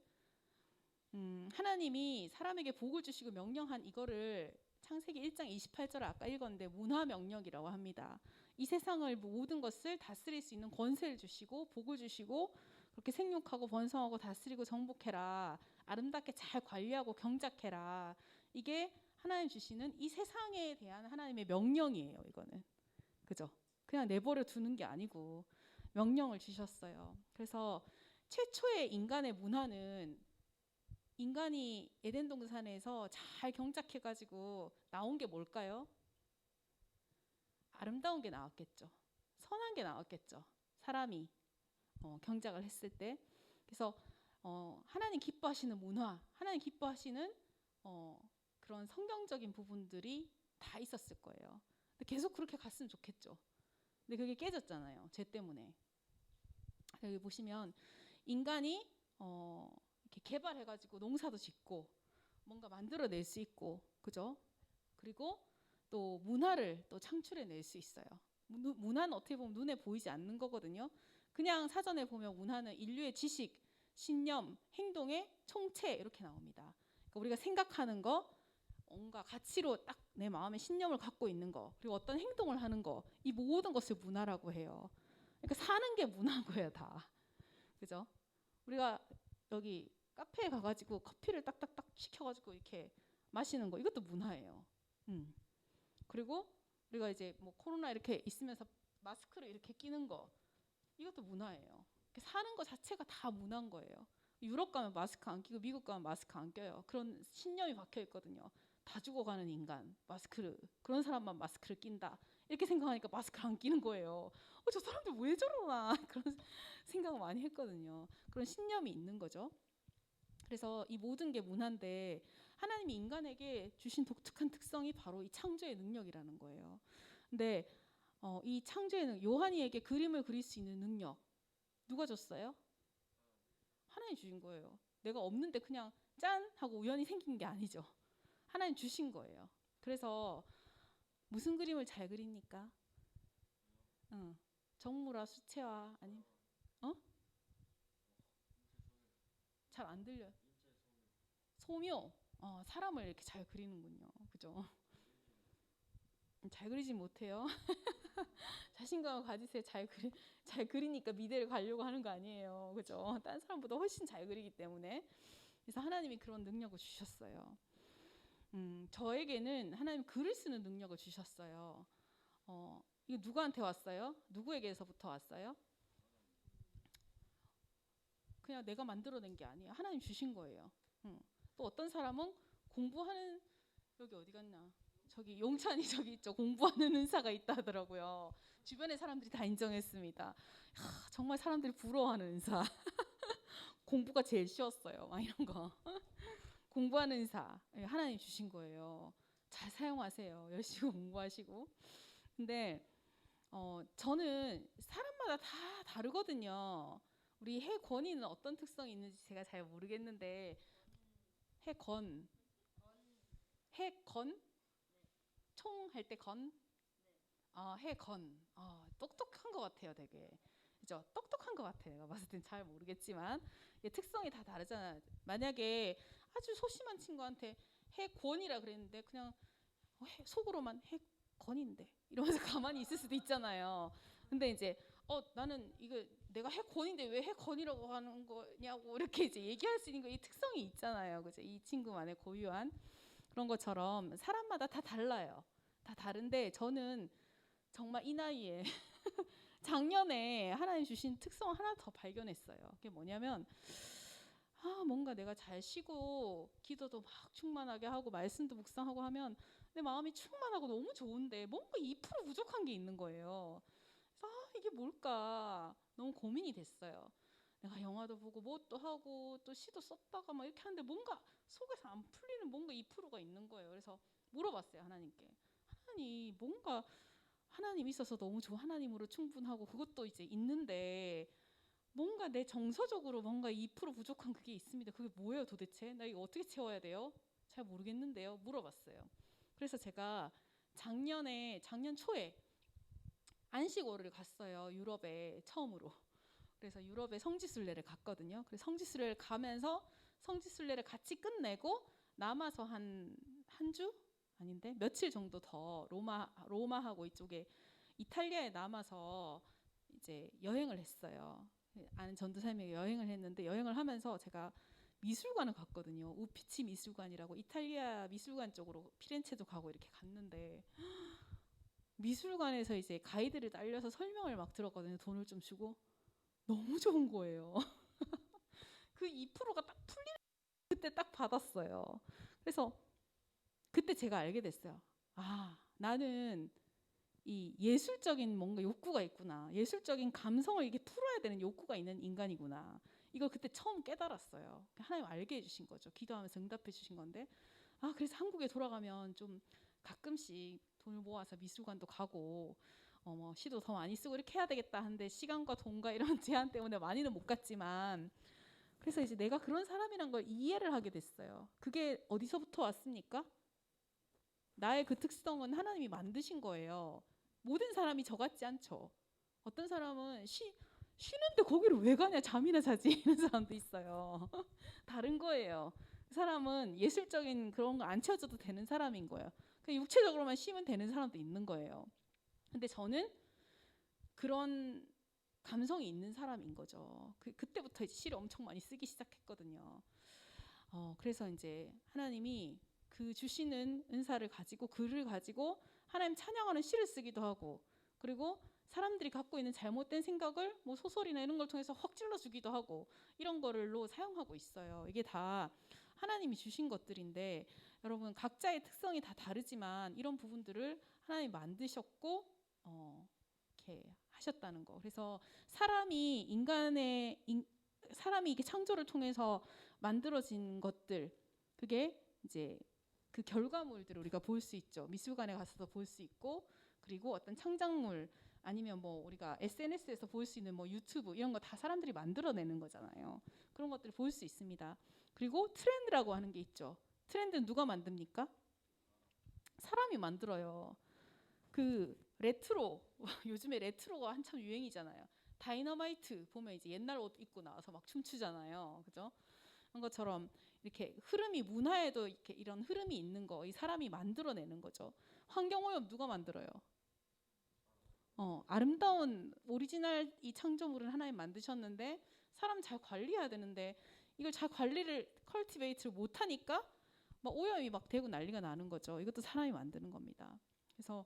하나님이 사람에게 복을 주시고 명령한 이거를 창세기 1장 28절을 아까 읽었는데 문화명령이라고 합니다. 이 세상을 모든 것을 다스릴 수 있는 권세를 주시고 복을 주시고 그렇게 생육하고 번성하고 다스리고 정복해라. 아름답게 잘 관리하고 경작해라. 이게 하나님 주시는 이 세상에 대한 하나님의 명령이에요. 이거는. 그죠? 그냥 내버려 두는 게 아니고 명령을 주셨어요. 그래서 최초의 인간의 문화는 인간이 에덴 동산에서 잘 경작해가지고 나온 게 뭘까요? 아름다운 게 나왔겠죠. 선한 게 나왔겠죠. 사람이 경작을 했을 때. 그래서 하나님 기뻐하시는 문화, 하나님 기뻐하시는 그런 성경적인 부분들이 다 있었을 거예요. 근데 계속 그렇게 갔으면 좋겠죠. 근데 그게 깨졌잖아요. 죄 때문에. 여기 보시면 인간이 이렇게 개발해가지고 농사도 짓고 뭔가 만들어낼 수 있고, 그죠? 그리고 또 문화를 또 창출해낼 수 있어요. 문화는 어떻게 보면 눈에 보이지 않는 거거든요. 그냥 사전에 보면 문화는 인류의 지식, 신념, 행동의 총체 이렇게 나옵니다. 그러니까 우리가 생각하는 거, 뭔가 가치로 딱 내 마음에 신념을 갖고 있는 거, 그리고 어떤 행동을 하는 거, 이 모든 것을 문화라고 해요. 그러니까 사는 게 문화인 거예요, 다. 그죠? 우리가 여기 카페에 가가지고 커피를 딱딱딱 시켜가지고 이렇게 마시는 거, 이것도 문화예요. 그리고 우리가 이제 뭐 코로나 이렇게 있으면서 마스크를 이렇게 끼는 거, 이것도 문화예요. 사는 거 자체가 다 문화인 거예요. 유럽 가면 마스크 안 끼고 미국 가면 마스크 안 껴요. 그런 신념이 박혀 있거든요. 다 죽어가는 인간, 마스크를 그런 사람만 마스크를 낀다. 이렇게 생각하니까 마스크를 안 끼는 거예요. 저 사람들 왜 저러나 그런 생각을 많이 했거든요. 그런 신념이 있는 거죠. 그래서 이 모든 게 문화인데 하나님이 인간에게 주신 독특한 특성이 바로 이 창조의 능력이라는 거예요. 근데 이 창조의 능력, 요한이에게 그림을 그릴 수 있는 능력 누가 줬어요? 하나님 주신 거예요. 내가 없는데 그냥 짠 하고 우연히 생긴 게 아니죠. 하나님 주신 거예요. 그래서 무슨 그림을 잘 그립니까? 정무라 수채화 아니 잘 안 들려. 소묘. 사람을 이렇게 잘 그리는군요. 그죠? 잘 그리진 못해요. 자신감을 가지세요. 잘 그리니까 미대를 가려고 하는 거 아니에요. 그죠? 다른 사람보다 훨씬 잘 그리기 때문에. 그래서 하나님이 그런 능력을 주셨어요. 저에게는 하나님 글을 쓰는 능력을 주셨어요. 이거 누구한테 왔어요? 누구에게서부터 왔어요? 그냥 내가 만들어낸 게 아니에요. 하나님 주신 거예요. 또 어떤 사람은 공부하는 여기 어디 갔나? 저기 용찬이 저기 있죠. 공부하는 은사가 있다 하더라고요. 주변의 사람들이 다 인정했습니다. 정말 사람들이 부러워하는 은사. 공부가 제일 쉬웠어요. 막 이런 거. 공부하는 은사 하나님 주신 거예요. 잘 사용하세요. 열심히 공부하시고. 근데 저는 사람마다 다 다르거든요. 우리 해권이는 어떤 특성이 있는지 제가 잘 모르겠는데 해권 총 할 때 건? 해건 똑똑한 것 같아요. 되게 그죠? 똑똑한 것 같아요. 내가 봤을 땐 잘 모르겠지만 특성이 다 다르잖아요. 만약에 아주 소심한 친구한테 해권이라 그랬는데 그냥 속으로만 해건인데 이러면서 가만히 있을 수도 있잖아요. 근데 이제 나는 이거 내가 해권인데 왜 해건이라고 하는 거냐고 이렇게 이제 얘기할 수 있는 거 이 특성이 있잖아요. 그죠? 이 친구만의 고유한 그런 것처럼 사람마다 다 달라요. 다 다른데 저는 정말 이 나이에 작년에 하나님 주신 특성 하나 더 발견했어요. 그게 뭐냐면 뭔가 내가 잘 쉬고 기도도 막 충만하게 하고 말씀도 묵상하고 하면 내 마음이 충만하고 너무 좋은데 뭔가 2% 부족한 게 있는 거예요. 그래서 이게 뭘까 너무 고민이 됐어요. 내가 영화도 보고 뭣도 하고 또 시도 썼다가 막 이렇게 하는데 뭔가 속에서 안 풀리는 뭔가 2%가 있는 거예요. 그래서 물어봤어요. 하나님께. 하나님 뭔가 하나님 있어서 너무 좋아. 하나님으로 충분하고 그것도 이제 있는데 뭔가 내 정서적으로 뭔가 2% 부족한 그게 있습니다. 그게 뭐예요 도대체? 나 이거 어떻게 채워야 돼요? 잘 모르겠는데요. 물어봤어요. 그래서 제가 작년 초에 안식월을 갔어요. 유럽에 처음으로. 그래서 유럽에 성지순례를 갔거든요. 그래서 성지순례를 가면서 성지순례를 같이 끝내고 남아서 한 주? 아닌데 며칠 정도 더 로마하고 이쪽에 이탈리아에 남아서 이제 여행을 했어요. 아는 전도사님에게 여행을 했는데 여행을 하면서 제가 미술관을 갔거든요. 우피치 미술관이라고 이탈리아 미술관 쪽으로 피렌체도 가고 이렇게 갔는데 미술관에서 이제 가이드를 딸려서 설명을 막 들었거든요. 돈을 좀 주고 너무 좋은 거예요. 그 2%가 딱 풀리는 그때 딱 받았어요. 그래서 그때 제가 알게 됐어요. 나는 이 예술적인 뭔가 욕구가 있구나. 예술적인 감성을 이게 풀어야 되는 욕구가 있는 인간이구나. 이걸 그때 처음 깨달았어요. 하나님 알게 해주신 거죠. 기도하면서 응답해 주신 건데 그래서 한국에 돌아가면 좀 가끔씩 돈을 모아서 미술관도 가고 뭐 시도 더 많이 쓰고 이렇게 해야 되겠다 하는데 시간과 돈과 이런 제한 때문에 많이는 못 갔지만 그래서 이제 내가 그런 사람이란 걸 이해를 하게 됐어요. 그게 어디서부터 왔습니까? 나의 그 특성은 하나님이 만드신 거예요. 모든 사람이 저 같지 않죠. 어떤 사람은 쉬는데 거기를 왜 가냐 잠이나 자지 이런 사람도 있어요. 다른 거예요. 그 사람은 예술적인 그런 거 안 채워줘도 되는 사람인 거예요. 그냥 육체적으로만 쉬면 되는 사람도 있는 거예요. 근데 저는 그런 감성이 있는 사람인 거죠. 그때부터 이제 시를 엄청 많이 쓰기 시작했거든요. 그래서 이제 하나님이 그 주시는 은사를 가지고 글을 가지고 하나님 찬양하는 시를 쓰기도 하고 그리고 사람들이 갖고 있는 잘못된 생각을 뭐 소설이나 이런 걸 통해서 확 찔러 주기도 하고 이런 거를로 사용하고 있어요. 이게 다 하나님이 주신 것들인데 여러분 각자의 특성이 다 다르지만 이런 부분들을 하나님이 만드셨고 이렇게 하셨다는 거. 그래서 사람이 이게 창조를 통해서 만들어진 것들 그게 이제 그 결과물들을 우리가 볼 수 있죠. 미술관에 가서도 볼 수 있고 그리고 어떤 창작물 아니면 뭐 우리가 SNS에서 볼 수 있는 뭐 유튜브 이런 거 다 사람들이 만들어내는 거잖아요. 그런 것들을 볼 수 있습니다. 그리고 트렌드라고 하는 게 있죠. 트렌드는 누가 만듭니까? 사람이 만들어요. 그 레트로 요즘에 레트로가 한참 유행이잖아요. 다이너마이트 보면 이제 옛날 옷 입고 나와서 막 춤추잖아요. 그죠? 그런 것처럼 이렇게 흐름이 문화에도 이렇게 이런 흐름이 있는 거 이 사람이 만들어내는 거죠. 환경오염 누가 만들어요? 아름다운 오리지널 이 창조물은 하나님 만드셨는데 사람 잘 관리해야 되는데 이걸 잘 관리를 컬티베이트를 못하니까 막 오염이 막 되고 난리가 나는 거죠. 이것도 사람이 만드는 겁니다. 그래서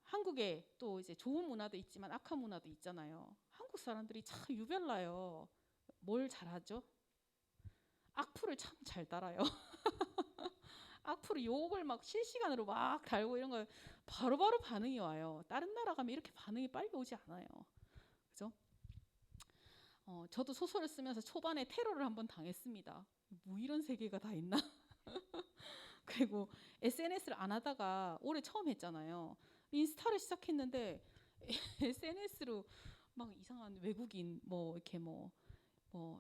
한국에 또 이제 좋은 문화도 있지만 악한 문화도 있잖아요. 한국 사람들이 참 유별나요. 뭘 잘하죠? 악플을 참 잘 달아요. 악플 욕을 막 실시간으로 막 달고 이런 거 바로바로 반응이 와요. 다른 나라 가면 이렇게 반응이 빨리 오지 않아요. 그죠? 저도 소설을 쓰면서 초반에 테러를 한번 당했습니다. 뭐 이런 세계가 다 있나? 그리고 SNS를 안 하다가 올해 처음 했잖아요. 인스타를 시작했는데 SNS로 막 이상한 외국인 뭐 이렇게 뭐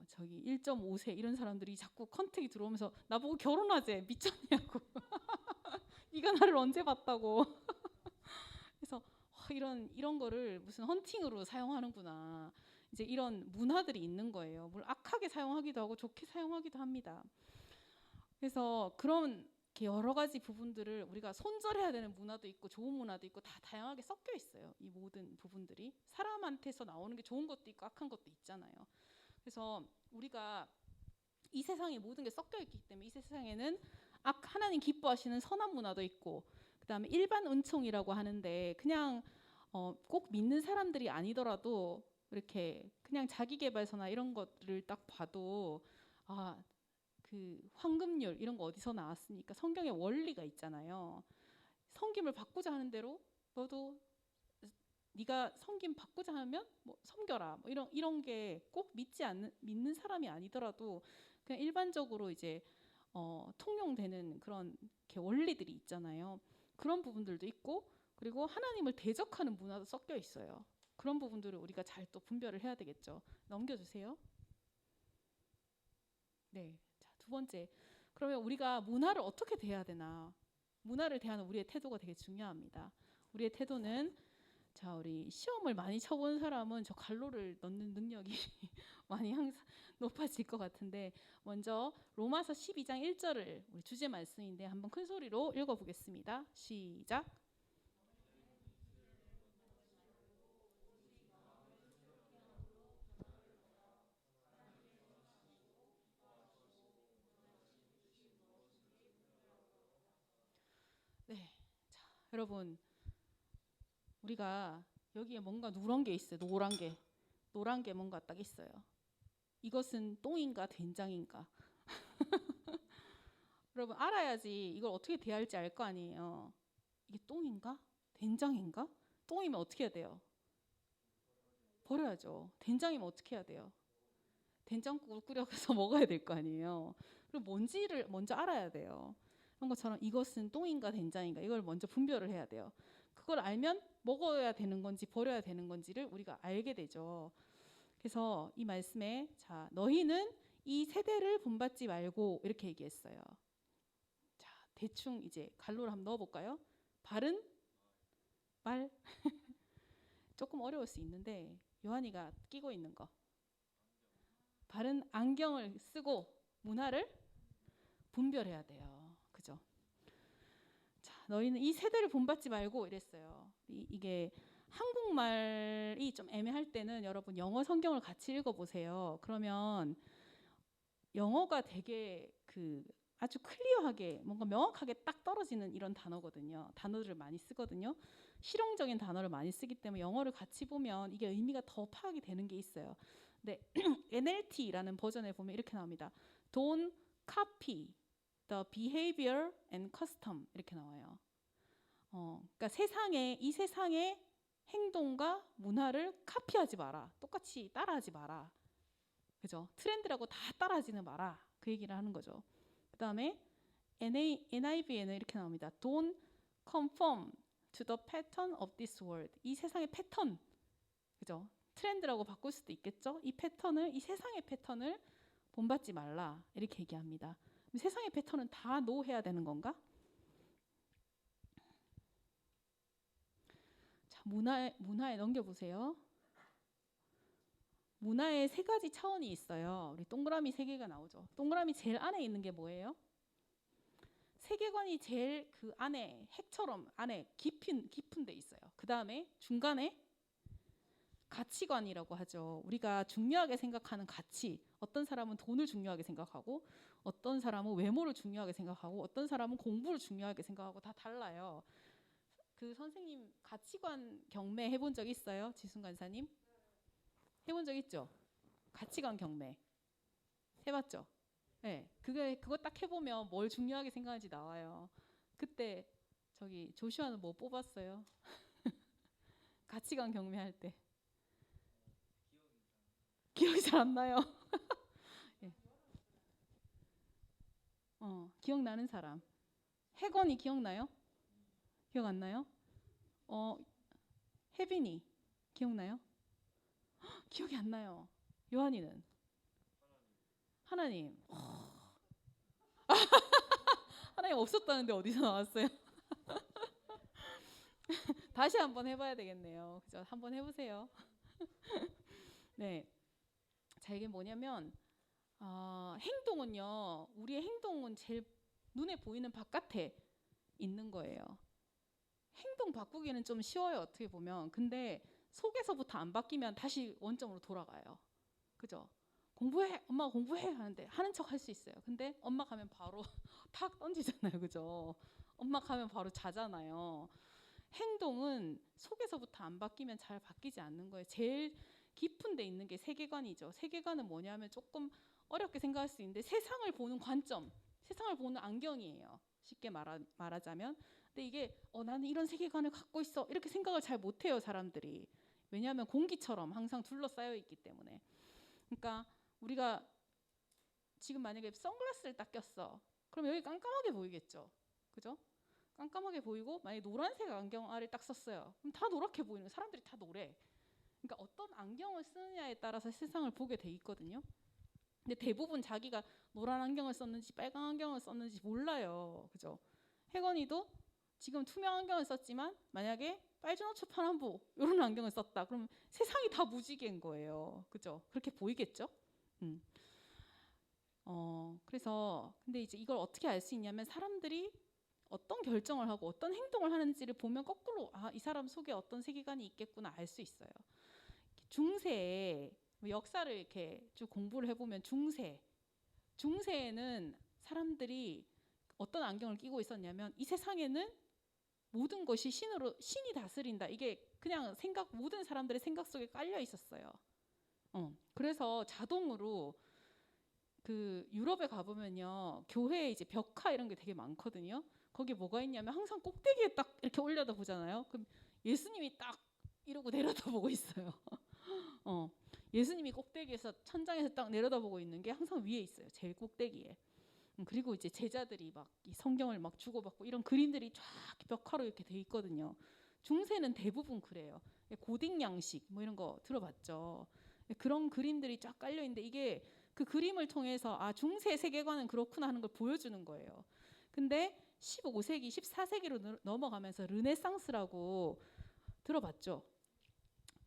저기 1.5세 이런 사람들이 자꾸 컨택이 들어오면서 나보고 결혼하재 미쳤냐고. 네가 나를 언제 봤다고. 그래서 이런 거를 무슨 헌팅으로 사용하는구나. 이제 이런 문화들이 있는 거예요. 물론 악하게 사용하기도 하고 좋게 사용하기도 합니다. 그래서 그런 여러 가지 부분들을 우리가 손절해야 되는 문화도 있고 좋은 문화도 있고 다 다양하게 섞여 있어요. 이 모든 부분들이 사람한테서 나오는 게 좋은 것도 있고 악한 것도 있잖아요. 그래서 우리가 이 세상에 모든 게 섞여 있기 때문에 이 세상에는 하나님 기뻐하시는 선한 문화도 있고 그다음에 일반 은총이라고 하는데 그냥 꼭 믿는 사람들이 아니더라도 이렇게 그냥 자기계발서나 이런 것들을 딱 봐도 그 황금률 이런 거 어디서 나왔으니까 성경에 원리가 있잖아요. 섬김을 받고자 하는 대로 너도 네가 섬김 받고자 하면 뭐 섬겨라. 뭐 이런 게 꼭 믿는 사람이 아니더라도 그냥 일반적으로 이제 통용되는 그런 원리들이 있잖아요. 그런 부분들도 있고 그리고 하나님을 대적하는 문화도 섞여 있어요. 그런 부분들을 우리가 잘 또 분별을 해야 되겠죠. 넘겨주세요. 네. 자, 두 번째. 그러면 우리가 문화를 어떻게 대해야 되나? 문화를 대하는 우리의 태도가 되게 중요합니다. 우리의 태도는 자, 우리 시험을 많이 쳐본 사람은 저 갈로를 넣는 능력이 많이 항상 높아질 것 같은데 먼저 로마서 12장 1절을 우리 주제 말씀인데 한번 큰 소리로 읽어보겠습니다. 시작. 네, 자, 여러분 우리가 여기에 뭔가 누런 게 있어요. 노란 게 뭔가 딱 있어요. 이것은 똥인가 된장인가? 여러분 알아야지 이걸 어떻게 대할지 알 거 아니에요. 이게 똥인가? 된장인가? 똥이면 어떻게 해야 돼요? 버려야죠. 된장이면 어떻게 해야 돼요? 된장국을 끓여서 먹어야 될 거 아니에요. 그리고 뭔지를 먼저 알아야 돼요. 그런 것처럼 이것은 똥인가 된장인가 이걸 먼저 분별을 해야 돼요. 그걸 알면 먹어야 되는 건지 버려야 되는 건지를 우리가 알게 되죠. 그래서 이 말씀에 자 너희는 이 세대를 본받지 말고 이렇게 얘기했어요. 자 대충 이제 갈로를 한번 넣어볼까요? 바른 말 조금 어려울 수 있는데 요한이가 끼고 있는 거 바른 안경을 쓰고 문화를 분별해야 돼요. 그죠? 자, 너희는 이 세대를 본받지 말고 이랬어요. 이게 한국말이 좀 애매할 때는 여러분 영어 성경을 같이 읽어보세요. 그러면 영어가 되게 아주 클리어하게 뭔가 명확하게 딱 떨어지는 이런 단어거든요. 단어들을 많이 쓰거든요. 실용적인 단어를 많이 쓰기 때문에 영어를 같이 보면 이게 의미가 더 파악이 되는 게 있어요. 근데 NLT라는 버전에 보면 이렇게 나옵니다. Don't copy the behavior and custom 이렇게 나와요. 그러니까 이 세상의 행동과 문화를 카피하지 마라. 똑같이 따라하지 마라. 그죠? 트렌드라고 다 따라하지는 마라. 그 얘기를 하는 거죠. 그 다음에 NIV에는 이렇게 나옵니다. Don't conform to the pattern of this world. 이 세상의 패턴, 그죠? 트렌드라고 바꿀 수도 있겠죠? 이 세상의 패턴을 본받지 말라. 이렇게 얘기합니다. 세상의 패턴은 다 노해야 되는 건가? 자, 문화에 넘겨보세요. 문화에 세 가지 차원이 있어요. 우리 동그라미 세 개가 나오죠. 동그라미 제일 안에 있는 게 뭐예요? 세계관이 제일 그 안에 핵처럼 안에 깊은 데 있어요. 그 다음에 중간에 가치관이라고 하죠. 우리가 중요하게 생각하는 가치. 어떤 사람은 돈을 중요하게 생각하고 어떤 사람은 외모를 중요하게 생각하고 어떤 사람은 공부를 중요하게 생각하고 다 달라요. 그 선생님 가치관 경매 해본 적 있어요? 지순 간사님? 해본 적 있죠? 가치관 경매 해봤죠? 네, 그거 딱 해보면 뭘 중요하게 생각하는지 나와요. 그때 저기 조슈아는 뭐 뽑았어요? 가치관 경매할 때 기억이 잘 안 나요. 예. 기억나는 사람. 해건이 기억나요? 기억 안 나요? 어, 혜빈이 기억나요? 기억이 안 나요. 요한이는 하나님. 하나님 없었다는데 어디서 나왔어요? 다시 한번 해봐야 되겠네요. 그죠? 한번 해보세요. 네. 자, 이게 뭐냐면 행동은요. 우리의 행동은 제일 눈에 보이는 바깥에 있는 거예요. 행동 바꾸기는 좀 쉬워요. 어떻게 보면. 근데 속에서부터 안 바뀌면 다시 원점으로 돌아가요. 그죠? 공부해, 엄마 공부해 하는데 하는 척 할 수 있어요. 근데 엄마 가면 바로 탁 던지잖아요. 그죠? 엄마 가면 바로 자잖아요. 행동은 속에서부터 안 바뀌면 잘 바뀌지 않는 거예요. 제일 깊은 데 있는 게 세계관이죠. 세계관은 뭐냐면 조금 어렵게 생각할 수 있는데 세상을 보는 관점, 세상을 보는 안경이에요. 쉽게 말하자면. 근데 이게 나는 이런 세계관을 갖고 있어 이렇게 생각을 잘 못해요. 사람들이. 왜냐하면 공기처럼 항상 둘러싸여 있기 때문에. 그러니까 우리가 지금 만약에 선글라스를 딱 꼈어. 그럼 여기 깜깜하게 보이겠죠. 그죠? 깜깜하게 보이고 만약에 노란색 안경알을 딱 썼어요. 그럼 다 노랗게 보이는 거예요. 사람들이 다 노래. 그러니까 어떤 안경을 쓰느냐에 따라서 세상을 보게 돼 있거든요. 근데 대부분 자기가 노란 안경을 썼는지 빨간 안경을 썼는지 몰라요. 그죠? 혜건이도 지금 투명 안경을 썼지만 만약에 빨주노초 파란보 이런 안경을 썼다. 그럼 세상이 다 무지개인 거예요. 그죠? 그렇게 보이겠죠? 그래서 근데 이제 이걸 어떻게 알 수 있냐면 사람들이 어떤 결정을 하고 어떤 행동을 하는지를 보면 거꾸로 이 사람 속에 어떤 세계관이 있겠구나 알 수 있어요. 중세에 역사를 이렇게 쭉 공부를 해보면 중세에는 사람들이 어떤 안경을 끼고 있었냐면 이 세상에는 모든 것이 신이 다스린다. 이게 그냥 모든 사람들의 생각 속에 깔려 있었어요. 그래서 자동으로 그 유럽에 가보면요 교회에 이제 벽화 이런 게 되게 많거든요. 거기 뭐가 있냐면 항상 꼭대기에 딱 이렇게 올려다 보잖아요. 그럼 예수님이 딱 이러고 내려다보고 있어요. 예수님이 꼭대기에서 천장에서 딱 내려다보고 있는 게 항상 위에 있어요. 제일 꼭대기에. 그리고 이제 제자들이 막 이 성경을 막 주고받고 이런 그림들이 쫙 벽화로 이렇게 돼 있거든요. 중세는 대부분 그래요. 고딕 양식 뭐 이런 거 들어봤죠. 그런 그림들이 쫙 깔려 있는데 이게 그 그림을 통해서 중세 세계관은 그렇구나 하는 걸 보여주는 거예요. 근데 15세기, 14세기로 넘어가면서 르네상스라고 들어봤죠.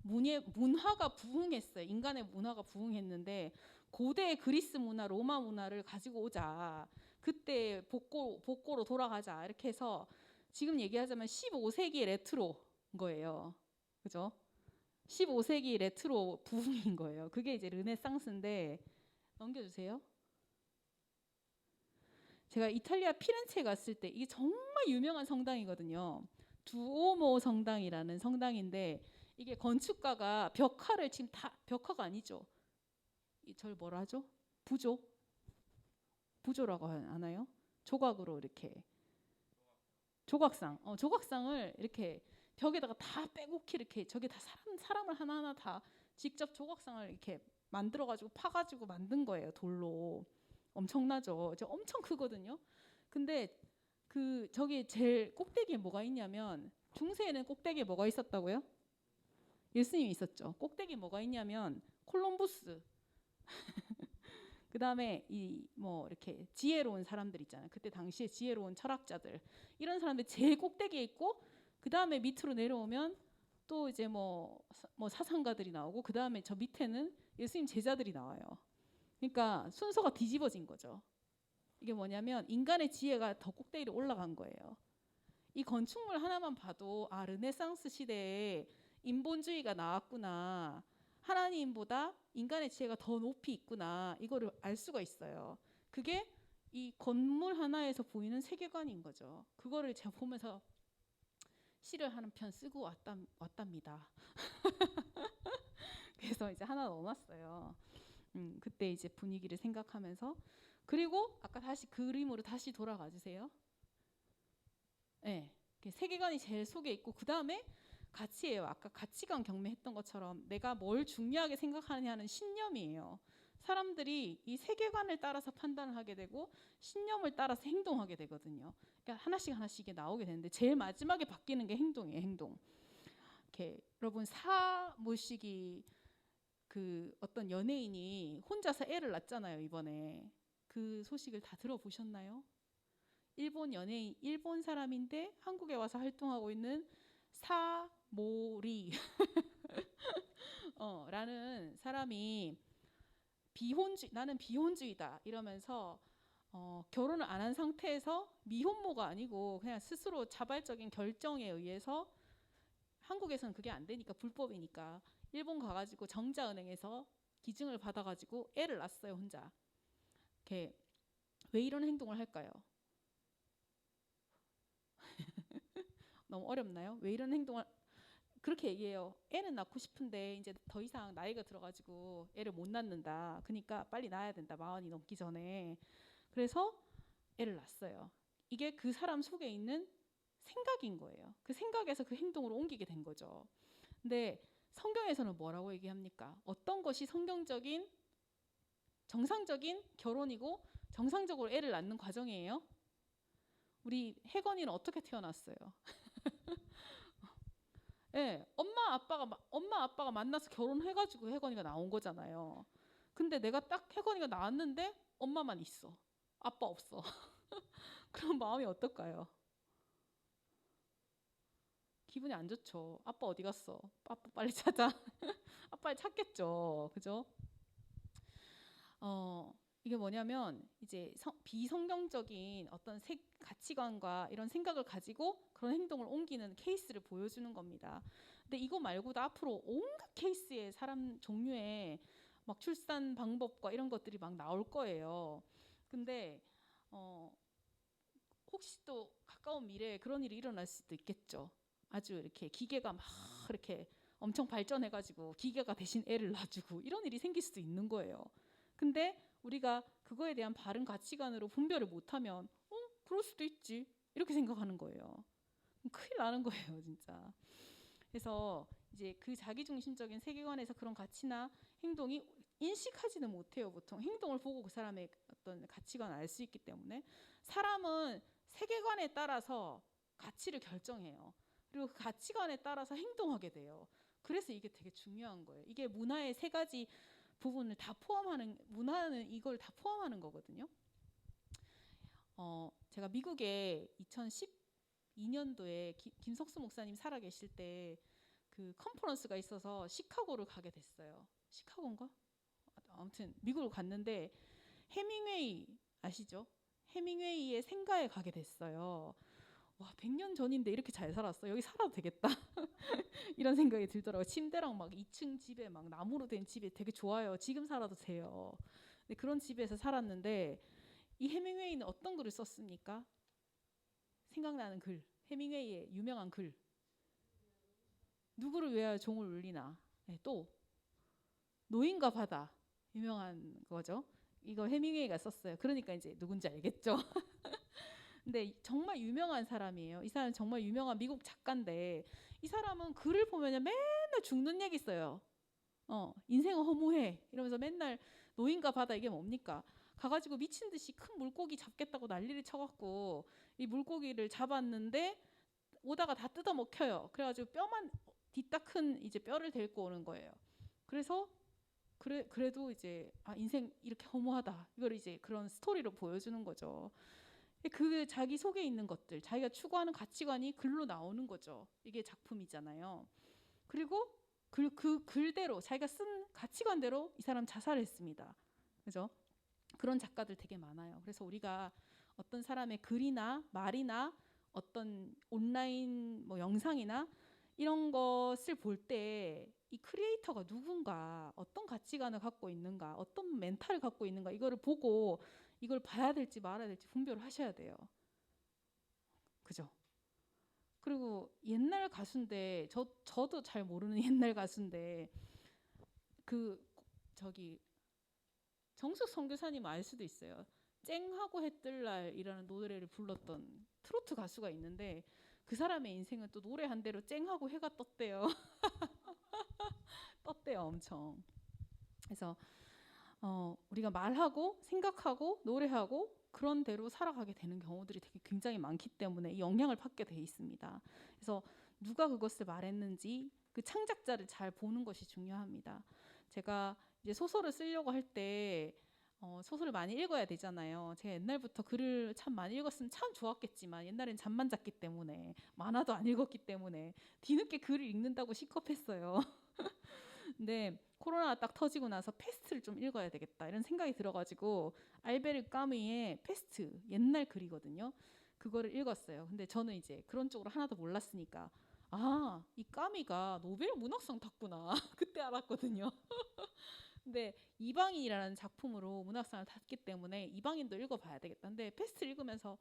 문화가 부흥했어요. 인간의 문화가 부흥했는데 고대 그리스 문화, 로마 문화를 가지고 오자. 그때 복고로 돌아가자. 이렇게 해서 지금 얘기하자면 15세기 레트로인 거예요. 그죠? 15세기 레트로 부흥인 거예요. 그게 이제 르네상스인데 넘겨주세요. 제가 이탈리아 피렌체에 갔을 때 이게 정말 유명한 성당이거든요. 두오모 성당이라는 성당인데 이게 건축가가 벽화를 지금 벽화가 아니죠. 저를 뭐라 하죠? 부조라고 하나요? 조각으로 이렇게 조각상을 이렇게 벽에다가 다 빼곡히 이렇게 저게 다 사람을 하나하나 다 직접 조각상을 이렇게 만들어가지고 파가지고 만든 거예요. 돌로. 엄청나죠. 엄청 크거든요. 근데 저기 제일 꼭대기에 뭐가 있냐면 중세에는 꼭대기에 뭐가 있었다고요? 예수님이 있었죠. 꼭대기에 뭐가 있냐면 콜럼부스. 그 다음에 뭐 이렇게 지혜로운 사람들 있잖아요. 그때 당시에 지혜로운 철학자들 이런 사람들 제일 꼭대기에 있고 그 다음에 밑으로 내려오면 또 이제 뭐 사상가들이 나오고 그 다음에 저 밑에는 예수님 제자들이 나와요. 그러니까 순서가 뒤집어진 거죠. 이게 뭐냐면 인간의 지혜가 더 꼭대기로 올라간 거예요. 이 건축물 하나만 봐도 르네상스 시대에 인본주의가 나왔구나. 하나님보다 인간의 지혜가 더 높이 있구나. 이거를 알 수가 있어요. 그게 이 건물 하나에서 보이는 세계관인 거죠. 그거를 제가 보면서 시를 한 편 쓰고 왔답니다. 그래서 이제 하나 넣어놨어요. 그때 이제 분위기를 생각하면서 그리고 아까 다시 그림으로 다시 돌아가 주세요. 네, 세계관이 제일 속에 있고 그 다음에 가치예요. 아까 가치관 경매했던 것처럼 내가 뭘 중요하게 생각하느냐는 신념이에요. 사람들이 이 세계관을 따라서 판단을 하게 되고 신념을 따라서 행동하게 되거든요. 그러니까 하나씩 이게 나오게 되는데 제일 마지막에 바뀌는 게 행동이에요. 행동. 이렇게 여러분 사모시기 그 어떤 연예인이 혼자서 애를 낳았잖아요. 이번에 그 소식을 다 들어보셨나요? 일본 연예인, 일본 사람인데 한국에 와서 활동하고 있는 사모리 라는 사람이 나는 비혼주의다 이러면서 결혼을 안 한 상태에서 미혼모가 아니고 그냥 스스로 자발적인 결정에 의해서 한국에서는 그게 안 되니까 불법이니까 일본 가가지고 정자은행에서 기증을 받아가지고 애를 낳았어요. 혼자. 왜 이런 행동을 할까요? 너무 어렵나요? 왜 이런 행동을 그렇게 얘기해요. 애는 낳고 싶은데 이제 더 이상 나이가 들어가지고 애를 못 낳는다. 그러니까 빨리 낳아야 된다. 40이 넘기 전에. 그래서 애를 낳았어요. 이게 그 사람 속에 있는 생각인 거예요. 그 생각에서 그 행동으로 옮기게 된 거죠. 근데 성경에서는 뭐라고 얘기합니까? 어떤 것이 성경적인 정상적인 결혼이고 정상적으로 애를 낳는 과정이에요? 우리 혜건이는 어떻게 태어났어요? 예, 엄마 아빠가 만나서 결혼해가지고 혜건이가 나온 거잖아요. 근데 내가 딱 혜건이가 나왔는데 엄마만 있어, 아빠 없어. 그럼 마음이 어떨까요? 기분이 안 좋죠. 아빠 어디 갔어? 아빠 빨리 찾아. 아빠 빨리 찾겠죠, 그죠? 이게 뭐냐면 이제 비성경적인 어떤 가치관과 이런 생각을 가지고 그런 행동을 옮기는 케이스를 보여주는 겁니다. 근데 이거 말고도 앞으로 온갖 케이스의 사람 종류의 막 출산 방법과 이런 것들이 막 나올 거예요. 근데 혹시 또 가까운 미래에 그런 일이 일어날 수도 있겠죠. 아주 이렇게 기계가 막 이렇게 엄청 발전해가지고 기계가 대신 애를 낳아주고 이런 일이 생길 수도 있는 거예요. 근데 우리가 그거에 대한 바른 가치관으로 분별을 못하면 그럴 수도 있지 이렇게 생각하는 거예요. 큰일 나는 거예요, 진짜. 그래서 이제 그 자기중심적인 세계관에서 그런 가치나 행동이 인식하지는 못해요. 보통 행동을 보고 그 사람의 어떤 가치관을 알 수 있기 때문에 사람은 세계관에 따라서 가치를 결정해요. 그리고 그 가치관에 따라서 행동하게 돼요. 그래서 이게 되게 중요한 거예요. 이게 문화의 세 가지 부분을 다 포함하는, 문화는 이걸 다 포함하는 거거든요. 제가 미국에 2012년도에 김석수 목사님 살아계실 때 그 컨퍼런스가 있어서 시카고를 가게 됐어요. 시카고인가? 아무튼 미국을 갔는데 해밍웨이 아시죠? 해밍웨이의 생가에 가게 됐어요. 와, 100년 전인데 이렇게 잘 살았어. 여기 살아도 되겠다. 이런 생각이 들더라고요. 침대랑 막 2층 집에 막 나무로 된 집이 되게 좋아요. 지금 살아도 돼요. 근데 그런 집에서 살았는데 이 해밍웨이는 어떤 글을 썼습니까? 생각나는 글. 해밍웨이의 유명한 글. 누구를 위하여 종을 울리나. 네, 또 노인과 바다. 유명한 거죠. 이거 해밍웨이가 썼어요. 그러니까 이제 누군지 알겠죠. 근데 정말 유명한 사람이에요. 이 사람 정말 유명한 미국 작가인데 이 사람은 글을 보면 맨날 죽는 얘기 써요. 인생은 허무해 이러면서 맨날 노인과 바다 이게 뭡니까? 가가지고 미친 듯이 큰 물고기 잡겠다고 난리를 쳐갖고 이 물고기를 잡았는데 오다가 다 뜯어 먹혀요. 그래가지고 뼈만 뒤딱 큰 이제 뼈를 데리고 오는 거예요. 그래서 그래도 이제 인생 이렇게 허무하다 이걸 이제 그런 스토리로 보여주는 거죠. 그 자기 속에 있는 것들, 자기가 추구하는 가치관이 글로 나오는 거죠. 이게 작품이잖아요. 그리고 그 글대로 자기가 쓴 가치관대로 이 사람 자살했습니다. 그죠? 그런 작가들 되게 많아요. 그래서 우리가 어떤 사람의 글이나 말이나 어떤 온라인 뭐 영상이나 이런 것을 볼 때 이 크리에이터가 누군가, 어떤 가치관을 갖고 있는가, 어떤 멘탈을 갖고 있는가 이거를 보고 이걸 봐야 될지 말아야 될지 분별을 하셔야 돼요. 그죠? 그리고 옛날 가수인데 저도 잘 모르는 옛날 가수인데 그 저기 정숙 선교사님 알 수도 있어요. 쨍하고 해뜰날이라는 노래를 불렀던 트로트 가수가 있는데 그 사람의 인생은 또 노래 한 대로 쨍하고 해가 떴대요. 떴대요 엄청. 그래서 우리가 말하고 생각하고 노래하고 그런 대로 살아가게 되는 경우들이 되게 굉장히 많기 때문에 이 영향을 받게 돼 있습니다. 그래서 누가 그것을 말했는지 그 창작자를 잘 보는 것이 중요합니다. 제가 이제 소설을 쓰려고 할 때 소설을 많이 읽어야 되잖아요. 제가 옛날부터 글을 참 많이 읽었으면 참 좋았겠지만 옛날엔 잠만 잤기 때문에 만화도 안 읽었기 때문에 뒤늦게 글을 읽는다고 시겁했어요. 근데 코로나가 딱 터지고 나서 페스트를 좀 읽어야 되겠다 이런 생각이 들어가지고 알베르 까뮈의 페스트 옛날 글이거든요. 그거를 읽었어요. 근데 저는 이제 그런 쪽으로 하나도 몰랐으니까 이 까미가 노벨 문학상 탔구나 그때 알았거든요. 근데 이방인이라는 작품으로 문학상을 탔기 때문에 이방인도 읽어봐야 되겠다. 근데 페스트 읽으면서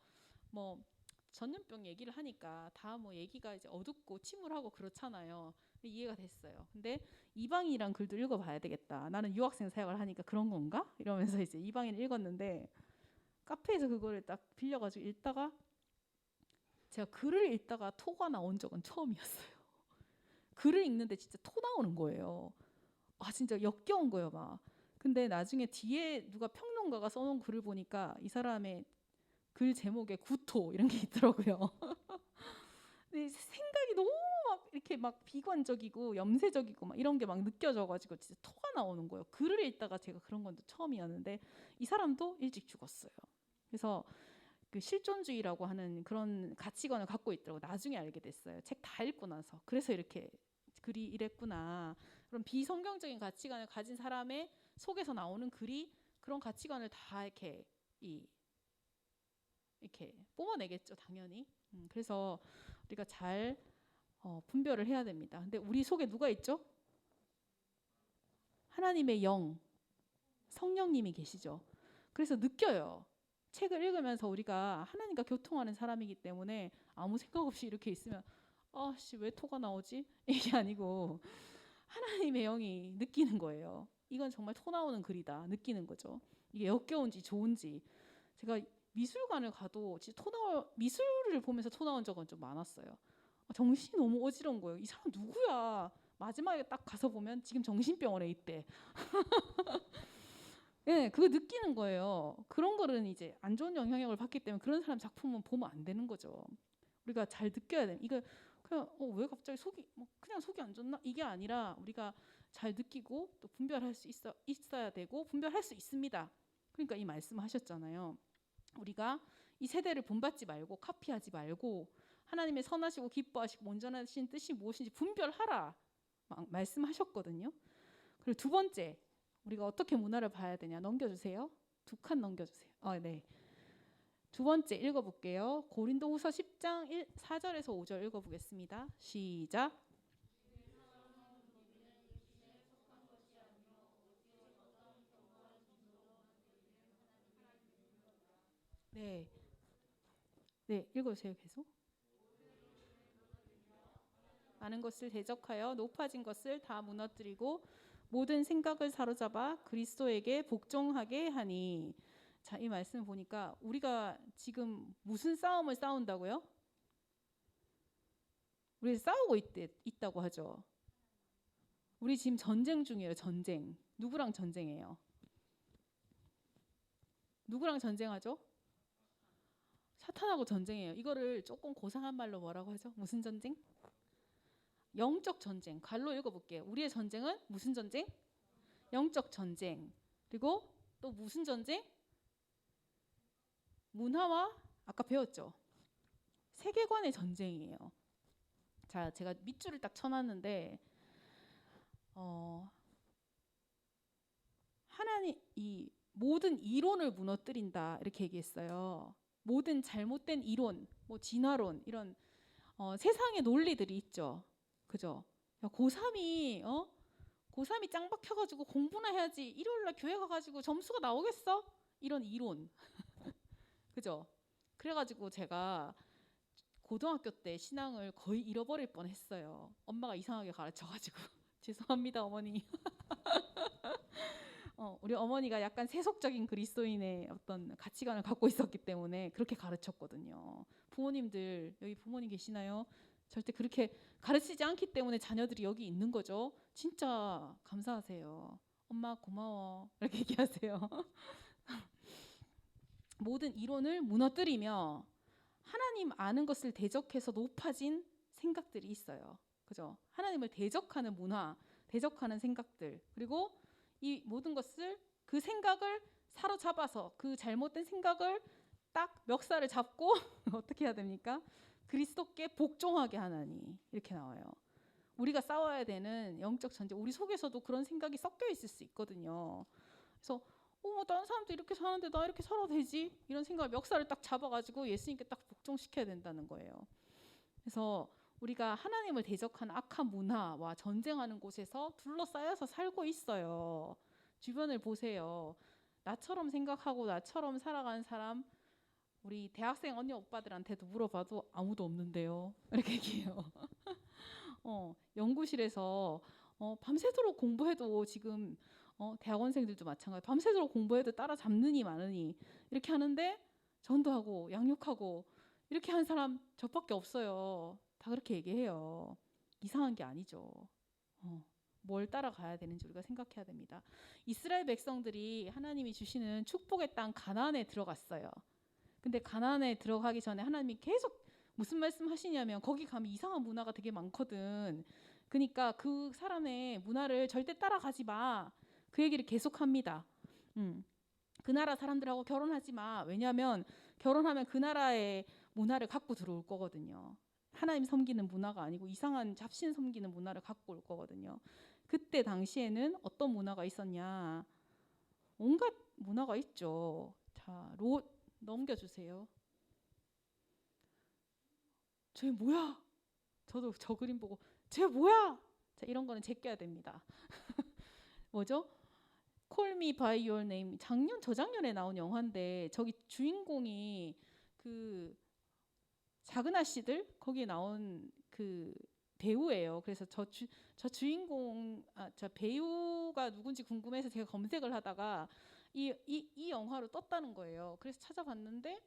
뭐 전염병 얘기를 하니까 다 뭐 얘기가 이제 어둡고 침울하고 그렇잖아요. 이해가 됐어요. 근데 이방인이란 글도 읽어봐야 되겠다. 나는 유학생 사역을 하니까 그런 건가? 이러면서 이제 이방인을 읽었는데 카페에서 그거를 딱 빌려가지고 읽다가 제가 글을 읽다가 토가 나온 적은 처음이었어요. 글을 읽는데 진짜 토 나오는 거예요. 진짜 역겨운 거예요 막. 근데 나중에 뒤에 누가 평론가가 써놓은 글을 보니까 이 사람의 글 제목에 구토 이런 게 있더라고요. 근데 생각이 너무 막 이렇게 막 비관적이고 염세적이고 막 이런 게 막 느껴져가지고 진짜 토가 나오는 거예요. 글을 읽다가 제가 그런 건 또 처음이었는데 이 사람도 일찍 죽었어요. 그래서 그 실존주의라고 하는 그런 가치관을 갖고 있더라고. 나중에 알게 됐어요. 책 다 읽고 나서. 그래서 이렇게 글이 이랬구나. 그런 비성경적인 가치관을 가진 사람의 속에서 나오는 글이 그런 가치관을 다 이렇게 뿜어내겠죠, 당연히. 그래서 우리가 잘 분별을 해야 됩니다. 근데 우리 속에 누가 있죠? 하나님의 영, 성령님이 계시죠. 그래서 느껴요. 책을 읽으면서 우리가 하나님과 교통하는 사람이기 때문에 아무 생각 없이 이렇게 있으면 왜 토가 나오지? 이게 아니고 하나님의 영이 느끼는 거예요. 이건 정말 토 나오는 글이다. 느끼는 거죠. 이게 역겨운지 좋은지. 제가 미술관을 가도 미술을 보면서 토 나온 적은 좀 많았어요. 정신이 너무 어지러운 거예요. 이 사람 누구야? 마지막에 딱 가서 보면 지금 정신병원에 있대. 네, 그거 느끼는 거예요. 그런 거는 이제 안 좋은 영향력을 받기 때문에 그런 사람 작품은 보면 안 되는 거죠. 우리가 잘 느껴야 돼. 이거 그냥 왜 갑자기 그냥 속이 안 좋나? 이게 아니라 우리가 잘 느끼고 또 분별할 수 있어야 되고 분별할 수 있습니다. 그러니까 이 말씀하셨잖아요. 우리가 이 세대를 본받지 말고 카피하지 말고 하나님의 선하시고 기뻐하시고 온전하신 뜻이 무엇인지 분별하라 말씀하셨거든요. 그리고 두 번째 우리가 어떻게 문화를 봐야 되냐 넘겨주세요. 2칸 넘겨주세요. 네. 두 번째 읽어볼게요. 고린도후서 10장 4절에서 5절 읽어보겠습니다. 시작. 네, 네, 읽어주세요. 계속. 많은 것을 대적하여 높아진 것을 다 무너뜨리고 모든 생각을 사로잡아 그리스도에게 복종하게 하니. 자, 이 말씀 보니까 우리가 지금 무슨 싸움을 싸운다고요? 우리 싸우고 있다고 하죠. 우리 지금 전쟁 중이에요. 전쟁. 누구랑 전쟁해요? 누구랑 전쟁하죠? 사탄하고 전쟁해요. 이거를 조금 고상한 말로 뭐라고 하죠? 무슨 전쟁? 영적 전쟁. 갈로 읽어볼게요. 우리의 전쟁은 무슨 전쟁? 영적 전쟁. 그리고 또 무슨 전쟁? 문화와 아까 배웠죠? 세계관의 전쟁이에요. 자, 제가 밑줄을 딱 쳐놨는데 하나님 이 모든 이론을 무너뜨린다 이렇게 얘기했어요. 모든 잘못된 이론, 뭐 진화론 이런 세상의 논리들이 있죠. 그죠? 야, 고3이 짱 박혀가지고 공부나 해야지 일요일날 교회 가가지고 점수가 나오겠어? 이런 이론. 그죠? 그래가지고 제가 고등학교 때 신앙을 거의 잃어버릴 뻔했어요. 엄마가 이상하게 가르쳐가지고 죄송합니다 어머니. 우리 어머니가 약간 세속적인 그리스도인의 어떤 가치관을 갖고 있었기 때문에 그렇게 가르쳤거든요. 부모님들 여기 부모님 계시나요? 절대 그렇게 가르치지 않기 때문에 자녀들이 여기 있는 거죠. 진짜 감사하세요. 엄마 고마워 이렇게 얘기하세요. 모든 이론을 무너뜨리며 하나님 아는 것을 대적해서 높아진 생각들이 있어요. 그죠? 하나님을 대적하는 문화, 대적하는 생각들, 그리고 이 모든 것을 그 생각을 사로잡아서 그 잘못된 생각을 딱 멱살을 잡고 어떻게 해야 됩니까? 그리스도께 복종하게 하나니 이렇게 나와요. 우리가 싸워야 되는 영적 전쟁, 우리 속에서도 그런 생각이 섞여 있을 수 있거든요. 그래서 다른 사람도 이렇게 사는데 나 이렇게 살아도 되지? 이런 생각을 멱살을 딱 잡아가지고 예수님께 딱 복종시켜야 된다는 거예요. 그래서 우리가 하나님을 대적하는 악한 문화와 전쟁하는 곳에서 둘러싸여서 살고 있어요. 주변을 보세요. 나처럼 생각하고 나처럼 살아가는 사람 우리 대학생 언니 오빠들한테도 물어봐도 아무도 없는데요. 이렇게 얘기해요. 연구실에서 밤새도록 공부해도 지금 대학원생들도 마찬가지. 밤새도록 공부해도 따라잡느니 마느니 이렇게 하는데 전도하고 양육하고 이렇게 한 사람 저밖에 없어요. 다 그렇게 얘기해요. 이상한 게 아니죠. 뭘 따라가야 되는지 우리가 생각해야 됩니다. 이스라엘 백성들이 하나님이 주시는 축복의 땅 가나안에 들어갔어요. 근데 가나안에 들어가기 전에 하나님이 계속 무슨 말씀 하시냐면 거기 가면 이상한 문화가 되게 많거든. 그러니까 그 사람의 문화를 절대 따라가지 마. 그 얘기를 계속합니다. 그 나라 사람들하고 결혼하지 마. 왜냐하면 결혼하면 그 나라의 문화를 갖고 들어올 거거든요. 하나님 섬기는 문화가 아니고 이상한 잡신 섬기는 문화를 갖고 올 거거든요. 그때 당시에는 어떤 문화가 있었냐. 온갖 문화가 있죠. 자, 롯 넘겨주세요. 쟤 뭐야? 저도 저 그림 보고 쟤 뭐야? 자, 이런 거는 제껴야 됩니다. 뭐죠? Call Me By Your Name. 저작년에 나온 영화인데 저기 주인공이 그 작은 아씨들 거기에 나온 그 배우예요. 그래서 저 배우가 누군지 궁금해서 제가 검색을 하다가 이 영화로 떴다는 거예요. 그래서 찾아봤는데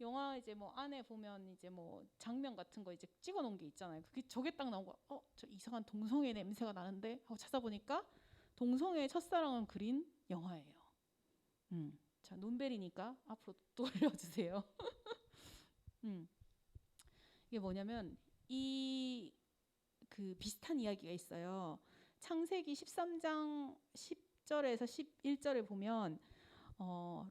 영화 이제 뭐 안에 보면 이제 뭐 장면 같은 거 이제 찍어놓은 게 있잖아요. 그게 저게 딱 나온 거. 저 이상한 동성애 냄새가 나는데 하고 찾아보니까 동성애의 첫사랑을 그린 영화예요. 자, 논베리니까 앞으로 또 올려주세요. 이게 뭐냐면 그 비슷한 이야기가 있어요. 창세기 13장 10절에서 11절에 보면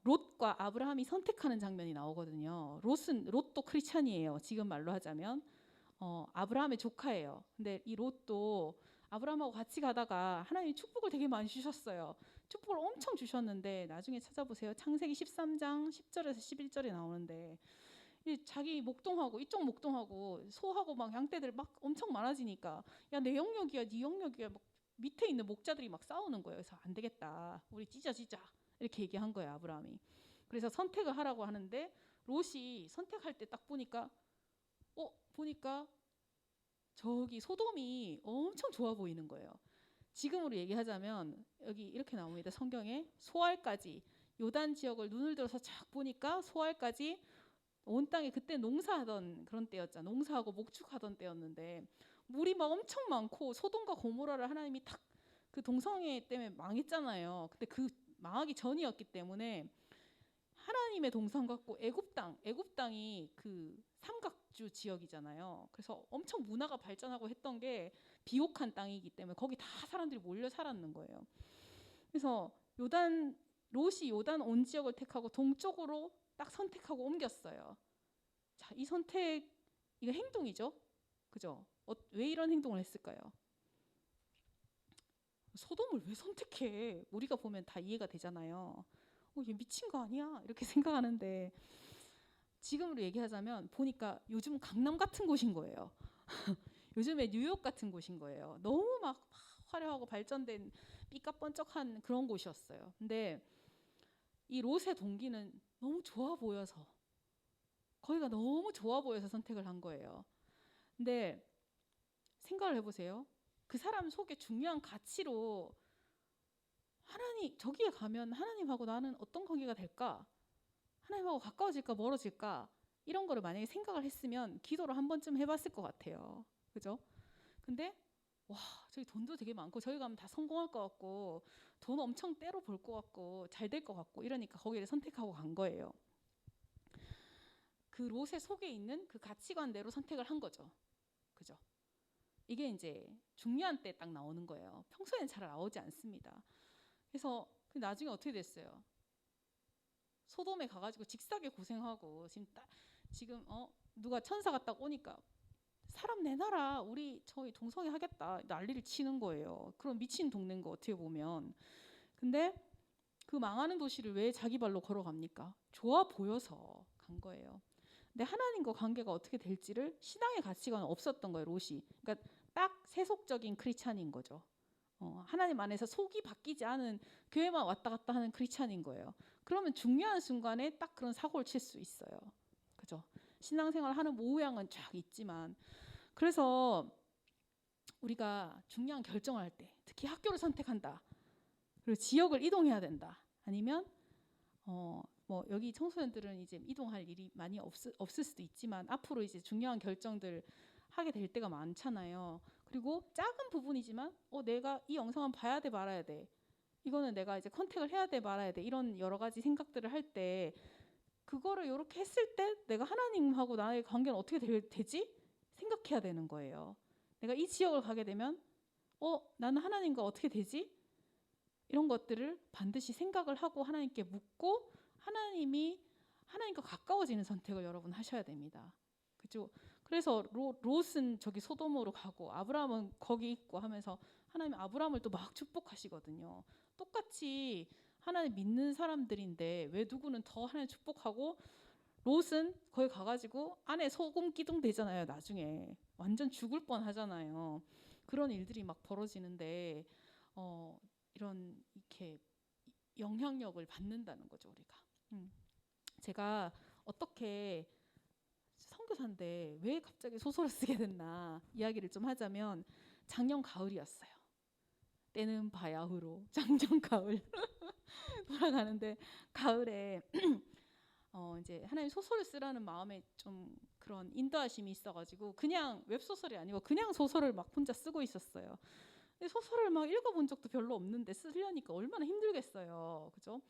롯과 아브라함이 선택하는 장면이 나오거든요. 롯도 크리스찬이에요. 지금 말로 하자면 아브라함의 조카예요. 근데 이 롯도 아브라함하고 같이 가다가 하나님이 축복을 되게 많이 주셨어요. 축복을 엄청 주셨는데 나중에 찾아보세요. 창세기 13장 10절에서 11절에 나오는데 자기 목동하고 이쪽 목동하고 소하고 막 양떼들 막 엄청 많아지니까 야 내 영역이야 네 영역이야 막 밑에 있는 목자들이 막 싸우는 거예요. 그래서 안 되겠다. 우리 찢자 이렇게 얘기한 거예요. 아브라함이. 그래서 선택을 하라고 하는데 롯이 선택할 때 딱 보니까 저기 소돔이 엄청 좋아 보이는 거예요. 지금으로 얘기하자면 여기 이렇게 나옵니다. 성경에 소알까지 요단 지역을 눈을 들어서 쫙 보니까 소알까지 온 땅에 그때 농사하던 그런 때였잖아. 농사하고 목축하던 때였는데 물이 막 엄청 많고 소돔과 고모라를 하나님이 탁 그 동성애 때문에 망했잖아요. 근데 그 망하기 전이었기 때문에 하나님의 동산 같고 애굽 땅이 그 삼각주 지역이잖아요. 그래서 엄청 문화가 발전하고 했던 게 비옥한 땅이기 때문에 거기 다 사람들이 몰려 살았는 거예요. 그래서 롯이 요단 온 지역을 택하고 동쪽으로 딱 선택하고 옮겼어요. 자, 이 선택 이거 행동이죠, 그죠? 왜 이런 행동을 했을까요? 소돔을 왜 선택해? 우리가 보면 다 이해가 되잖아요. 얘 미친 거 아니야? 이렇게 생각하는데 지금으로 얘기하자면 보니까 요즘 강남 같은 곳인 거예요. 요즘에 뉴욕 같은 곳인 거예요. 너무 막 화려하고 발전된 삐까뻔쩍한 그런 곳이었어요. 근데 이 롯의 동기는 너무 좋아 보여서 거기가 너무 좋아 보여서 선택을 한 거예요. 근데 생각을 해보세요. 그 사람 속에 중요한 가치로 하나님 저기에 가면 하나님하고 나는 어떤 관계가 될까? 하나님하고 가까워질까 멀어질까? 이런 거를 만약에 생각을 했으면 기도를 한 번쯤 해봤을 것 같아요. 그죠? 근데 와 저기 돈도 되게 많고 저기 가면 다 성공할 것 같고 돈 엄청 떼로 벌 것 같고 잘 될 것 같고 이러니까 거기를 선택하고 간 거예요. 그 롯의 속에 있는 그 가치관대로 선택을 한 거죠. 그죠? 이게 이제 중요한 때 딱 나오는 거예요. 평소에는 잘 나오지 않습니다. 그래서 나중에 어떻게 됐어요? 소돔에 가가지고 직사게 고생하고 지금 누가 천사가 딱 오니까 사람 내놔라 우리 저희 동성애 하겠다 난리를 치는 거예요. 그런 미친 동네인 거 어떻게 보면. 근데 그 망하는 도시를 왜 자기 발로 걸어갑니까? 좋아 보여서 간 거예요. 근데 하나님과 관계가 어떻게 될지를 신앙의 가치관은 없었던 거예요. 롯이. 그러니까 딱 세속적인 크리스찬인 거죠. 하나님 안에서 속이 바뀌지 않은 교회만 왔다 갔다 하는 크리스찬인 거예요. 그러면 중요한 순간에 딱 그런 사고를 칠 수 있어요. 그죠? 신앙생활 하는 모양은 쫙 있지만 그래서 우리가 중요한 결정을 할 때 특히 학교를 선택한다. 그리고 지역을 이동해야 된다. 아니면 뭐 여기 청소년들은 이제 이동할 일이 많이 없을 수도 있지만 앞으로 이제 중요한 결정들 하게 될 때가 많잖아요. 그리고 작은 부분이지만 내가 이 영상은 봐야 돼 말아야 돼. 이거는 내가 이제 컨택을 해야 돼 말아야 돼. 이런 여러 가지 생각들을 할 때 그거를 이렇게 했을 때 내가 하나님하고 나의 관계는 어떻게 되지? 생각해야 되는 거예요. 내가 이 지역을 가게 되면 나는 하나님과 어떻게 되지? 이런 것들을 반드시 생각을 하고 하나님께 묻고 하나님과 가까워지는 선택을 여러분 하셔야 됩니다. 그죠? 그래서 롯은 저기 소돔으로 가고 아브라함은 거기 있고 하면서 하나님 아브라함을 또 막 축복하시거든요. 똑같이 하나님 믿는 사람들인데 왜 누구는 더 하나님 축복하고 롯은 거기 가가지고 안에 소금 기둥 되잖아요. 나중에 완전 죽을 뻔하잖아요. 그런 일들이 막 벌어지는데 이런 이렇게 영향력을 받는다는 거죠 우리가. 제가 어떻게 선교사인데 왜 갑자기 소설을 쓰게 됐나 이야기를 좀 하자면 작년 가을이었어요. 때는 바야흐로 작년 가을 돌아가는데 가을에 이제 하나님 소설을 쓰라는 마음에 좀 그런 인도하심이 있어가지고 그냥 웹소설이 아니고 그냥 소설을 막 혼자 쓰고 있었어요. 근데 소설을 막 읽어본 적도 별로 없는데 쓰려니까 얼마나 힘들겠어요. 그죠?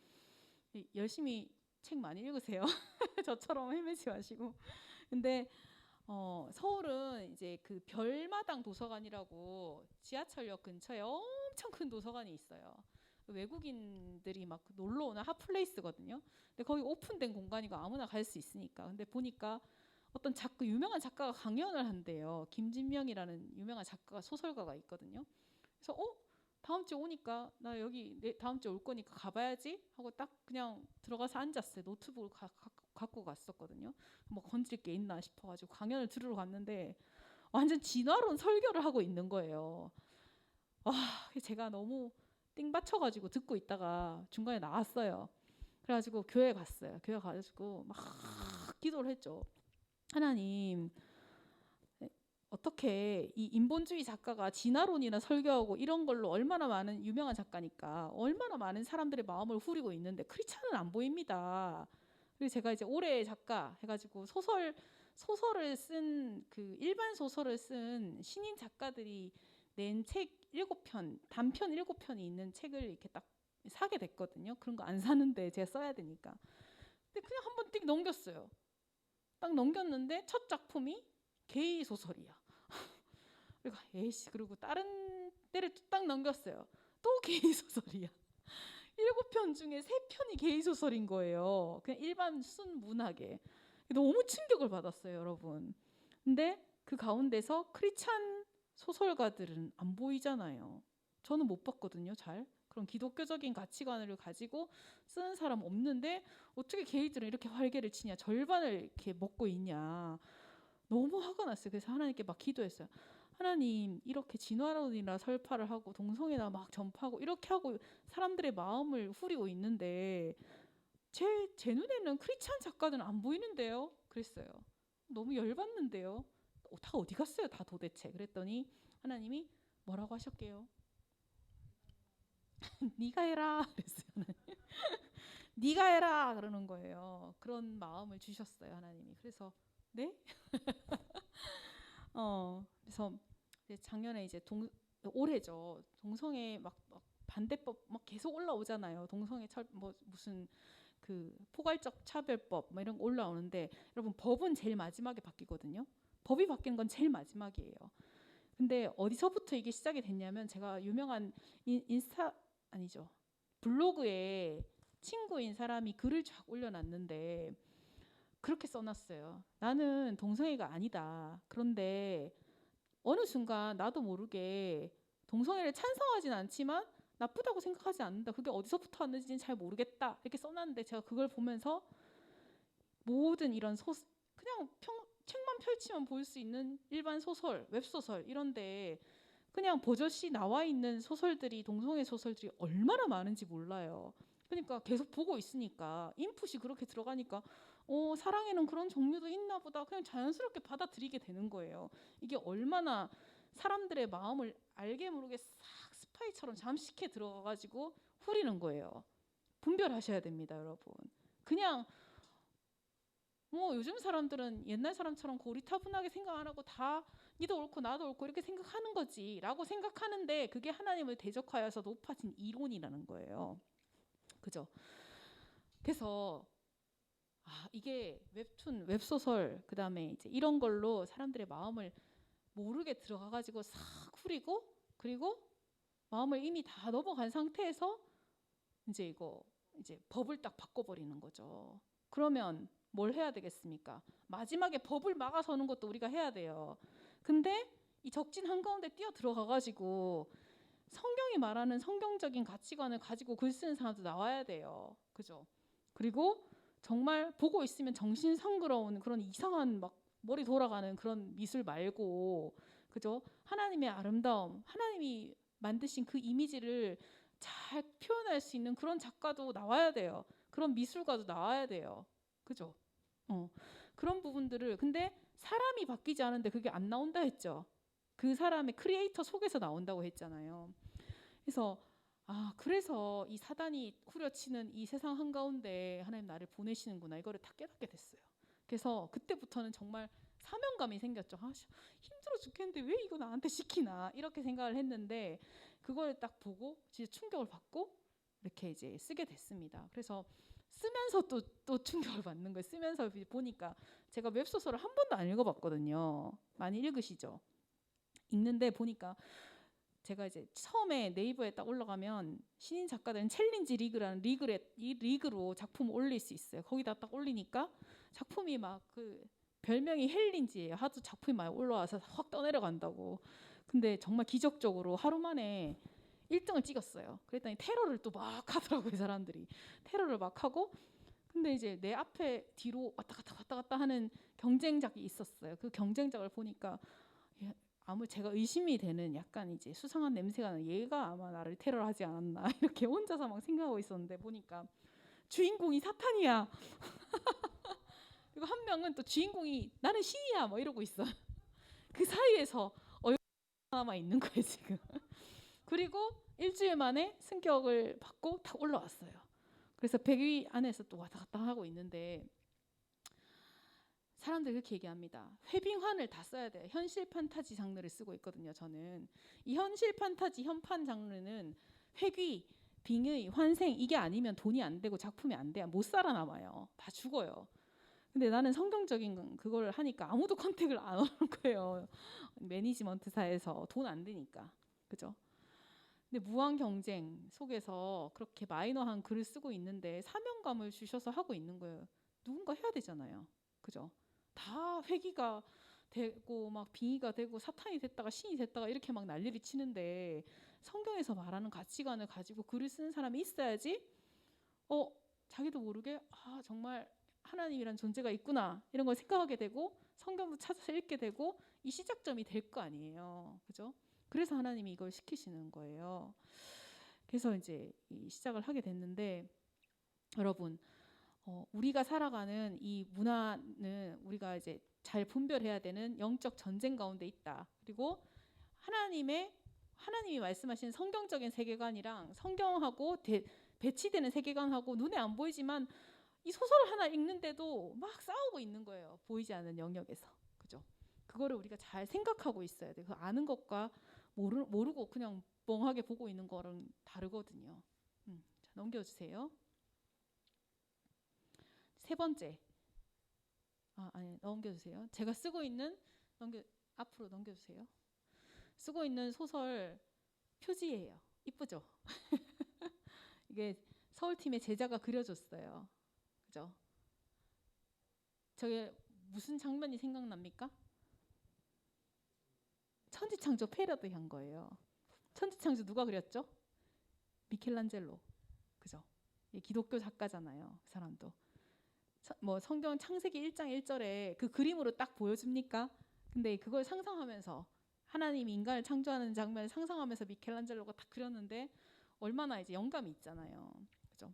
열심히 책 많이 읽으세요. 저처럼 헤매지 마시고. 근데 서울은 이제 그 별마당 도서관이라고 지하철역 근처에 엄청 큰 도서관이 있어요. 외국인들이 막 놀러 오는 핫플레이스거든요. 근데 거기 오픈된 공간이고 아무나 갈 수 있으니까. 근데 보니까 어떤 유명한 작가가 강연을 한대요. 김진명이라는 유명한 작가가 소설가가 있거든요. 그래서 다음 주에 오니까 나 여기 다음 주에 올 거니까 가봐야지 하고 딱 그냥 들어가서 앉았어요. 노트북을 갖고 갔었거든요. 뭐 건질 게 있나 싶어가지고 강연을 들으러 갔는데 완전 진화론 설교를 하고 있는 거예요. 와, 제가 너무 띵 받쳐가지고 듣고 있다가 중간에 나왔어요. 그래가지고 교회 갔어요. 교회 가가지고 막 기도를 했죠. 하나님, 어떻게 이 인본주의 작가가 진화론이나 설교하고 이런 걸로 얼마나 많은 유명한 작가니까 얼마나 많은 사람들의 마음을 후리고 있는데 크리스찬은 안 보입니다. 그리고 제가 이제 올해 작가 해가지고 소설을 쓴 그 일반 소설을 쓴 신인 작가들이 낸 책 7편, 단편 7편이 있는 책을 이렇게 딱 사게 됐거든요. 그런 거 안 사는데 제가 써야 되니까. 근데 그냥 한번 띡 넘겼어요. 딱 넘겼는데 첫 작품이 게이 소설이야. 그리고 에이씨 그리고 다른 때를 딱 넘겼어요. 또 게이 소설이야. 7편 중에 3편이 게이 소설인 거예요. 그냥 일반 순문학에. 너무 충격을 받았어요, 여러분. 근데 그 가운데서 크리스찬 소설가들은 안 보이잖아요. 저는 못 봤거든요, 잘. 그런 기독교적인 가치관을 가지고 쓰는 사람 없는데 어떻게 게이들은 이렇게 활개를 치냐, 절반을 이렇게 먹고 있냐. 너무 화가 났어요. 그래서 하나님께 막 기도했어요. 하나님, 이렇게 진화론이나 설파를 하고 동성애나 막 전파하고 이렇게 하고 사람들의 마음을 후리고 있는데 제 눈에는 크리스찬 작가는 안 보이는데요. 그랬어요. 너무 열받는데요. 다 어디 갔어요? 다 도대체. 그랬더니 하나님이 뭐라고 하셨게요? 네가 해라 그랬어요. 네가 해라 그러는 거예요. 그런 마음을 주셨어요 하나님이. 그래서 네? 그래서 이제 작년에 이제 올해죠. 동성애 막 반대법 막 계속 올라오잖아요. 동성애 뭐 무슨 그 포괄적 차별법 뭐 이런 거 올라오는데 여러분 법은 제일 마지막에 바뀌거든요. 법이 바뀌는 건 제일 마지막이에요. 근데 어디서부터 이게 시작이 됐냐면 제가 유명한 인스타 아니죠. 블로그에 친구인 사람이 글을 쫙 올려놨는데 그렇게 써놨어요. 나는 동성애가 아니다. 그런데 어느 순간 나도 모르게 동성애를 찬성하진 않지만 나쁘다고 생각하지 않는다. 그게 어디서부터 왔는지는 잘 모르겠다. 이렇게 써놨는데 제가 그걸 보면서 모든 이런 그냥 책만 펼치면 볼 수 있는 일반 소설, 웹소설 이런데 그냥 버젓이 나와 있는 소설들이 동성애 소설들이 얼마나 많은지 몰라요. 그러니까 계속 보고 있으니까 인풋이 그렇게 들어가니까 사랑에는 그런 종류도 있나 보다 그냥 자연스럽게 받아들이게 되는 거예요. 이게 얼마나 사람들의 마음을 알게 모르게 싹 스파이처럼 잠식해 들어가가지고 후리는 거예요. 분별하셔야 됩니다, 여러분. 그냥 뭐 요즘 사람들은 옛날 사람처럼 고리타분하게 생각 안 하고 다 니도 옳고 나도 옳고 이렇게 생각하는 거지 라고 생각하는데 그게 하나님을 대적하여서 높아진 이론이라는 거예요. 그죠? 그래서 이게 웹툰, 웹소설 그다음에 이제 이런 걸로 사람들의 마음을 모르게 들어가가지고 싹 후리고 그리고 마음을 이미 다 넘어간 상태에서 이제 이제 법을 딱 바꿔버리는 거죠. 그러면 뭘 해야 되겠습니까? 마지막에 법을 막아서는 것도 우리가 해야 돼요. 근데 이 적진 한가운데 뛰어 들어가가지고 성경이 말하는 성경적인 가치관을 가지고 글 쓰는 사람도 나와야 돼요. 그죠? 그리고 정말 보고 있으면 정신 상그러운 그런 이상한 막 머리 돌아가는 그런 미술 말고 그죠? 하나님의 아름다움, 하나님이 만드신 그 이미지를 잘 표현할 수 있는 그런 작가도 나와야 돼요. 그런 미술가도 나와야 돼요. 그죠? 그런 부분들을 근데 사람이 바뀌지 않은데 그게 안 나온다 했죠. 그 사람의 크리에이터 속에서 나온다고 했잖아요. 그래서 이 사단이 후려치는 이 세상 한가운데 하나님 나를 보내시는구나 이거를 다 깨닫게 됐어요. 그래서 그때부터는 정말 사명감이 생겼죠. 힘들어 죽겠는데 왜 이거 나한테 시키나 이렇게 생각을 했는데 그걸 딱 보고 진짜 충격을 받고 이렇게 이제 쓰게 됐습니다. 그래서 쓰면서 또 충격을 받는 거예요. 쓰면서 보니까 제가 웹소설을 한 번도 안 읽어봤거든요. 많이 읽으시죠? 읽는데 보니까 제가 이제 처음에 네이버에 딱 올라가면 신인 작가들은 챌린지 리그라는 이 리그로 작품을 올릴 수 있어요. 거기다 딱 올리니까 작품이 막 그 별명이 헬린지예요. 하도 작품이 많이 올라와서 확 떠내려간다고. 근데 정말 기적적으로 하루 만에 1등을 찍었어요. 그랬더니 테러를 또 막 하더라고요, 사람들이. 테러를 막 하고 근데 이제 내 앞에 뒤로 왔다 갔다 하는 경쟁작이 있었어요. 그 경쟁작을 보니까 아무 제가 의심이 되는 약간 이제 수상한 냄새가 나는 얘가 아마 나를 테러하지 않았나 이렇게 혼자서 막 생각하고 있었는데 보니까 주인공이 사탄이야. 그리고 한 명은 또 주인공이 나는 신이야 뭐 이러고 있어. 그 사이에서 남아 있는 거예요 지금. 그리고 일주일 만에 승격을 받고 다 올라왔어요. 그래서 100위 안에서 또 왔다 갔다 하고 있는데 사람들이 그렇게 얘기합니다. 회빙환을 다 써야 돼요. 현실 판타지 장르를 쓰고 있거든요. 저는 이 현실 판타지 현판 장르는 회귀, 빙의, 환생 이게 아니면 돈이 안 되고 작품이 안 돼야 못 살아남아요. 다 죽어요. 근데 나는 성경적인 그걸 하니까 아무도 컨택을 안 하는 거예요. 매니지먼트사에서 돈 안 되니까. 그죠? 근데 무한 경쟁 속에서 그렇게 마이너한 글을 쓰고 있는데 사명감을 주셔서 하고 있는 거예요. 누군가 해야 되잖아요. 그죠? 다 회귀가 되고 막 빙의가 되고 사탄이 됐다가 신이 됐다가 이렇게 막 난리를 치는데 성경에서 말하는 가치관을 가지고 글을 쓰는 사람이 있어야지 자기도 모르게 정말 하나님이란 존재가 있구나 이런 걸 생각하게 되고 성경도 찾아서 읽게 되고 이 시작점이 될 거 아니에요. 그죠? 그래서 하나님이 이걸 시키시는 거예요. 그래서 이제 이 시작을 하게 됐는데 여러분 우리가 살아가는 이 문화는 우리가 이제 잘 분별해야 되는 영적 전쟁 가운데 있다. 그리고 하나님의 하나님이 말씀하신 성경적인 세계관이랑 성경하고 배치되는 세계관하고 눈에 안 보이지만 이 소설을 하나 읽는데도 막 싸우고 있는 거예요. 보이지 않는 영역에서. 그죠? 그거를 우리가 잘 생각하고 있어야 돼요. 그 아는 것과 모르고 그냥 멍하게 보고 있는 거랑 다르거든요. 자, 넘겨주세요. 세 번째. 아니, 넘겨주세요. 제가 쓰고 있는 앞으로 넘겨주세요. 쓰고 있는 소설 표지예요. 이쁘죠? 이게 서울팀의 제자가 그려줬어요. 그죠? 저게 무슨 장면이 생각납니까? 천지창조 패러디한 거예요. 천지창조 누가 그렸죠? 미켈란젤로. 그죠? 기독교 작가잖아요. 그 사람도. 뭐 성경 창세기 1장 1절에 그 그림으로 딱 보여줍니까? 근데 그걸 상상하면서 하나님이 인간을 창조하는 장면을 상상하면서 미켈란젤로가 딱 그렸는데 얼마나 이제 영감이 있잖아요. 그죠?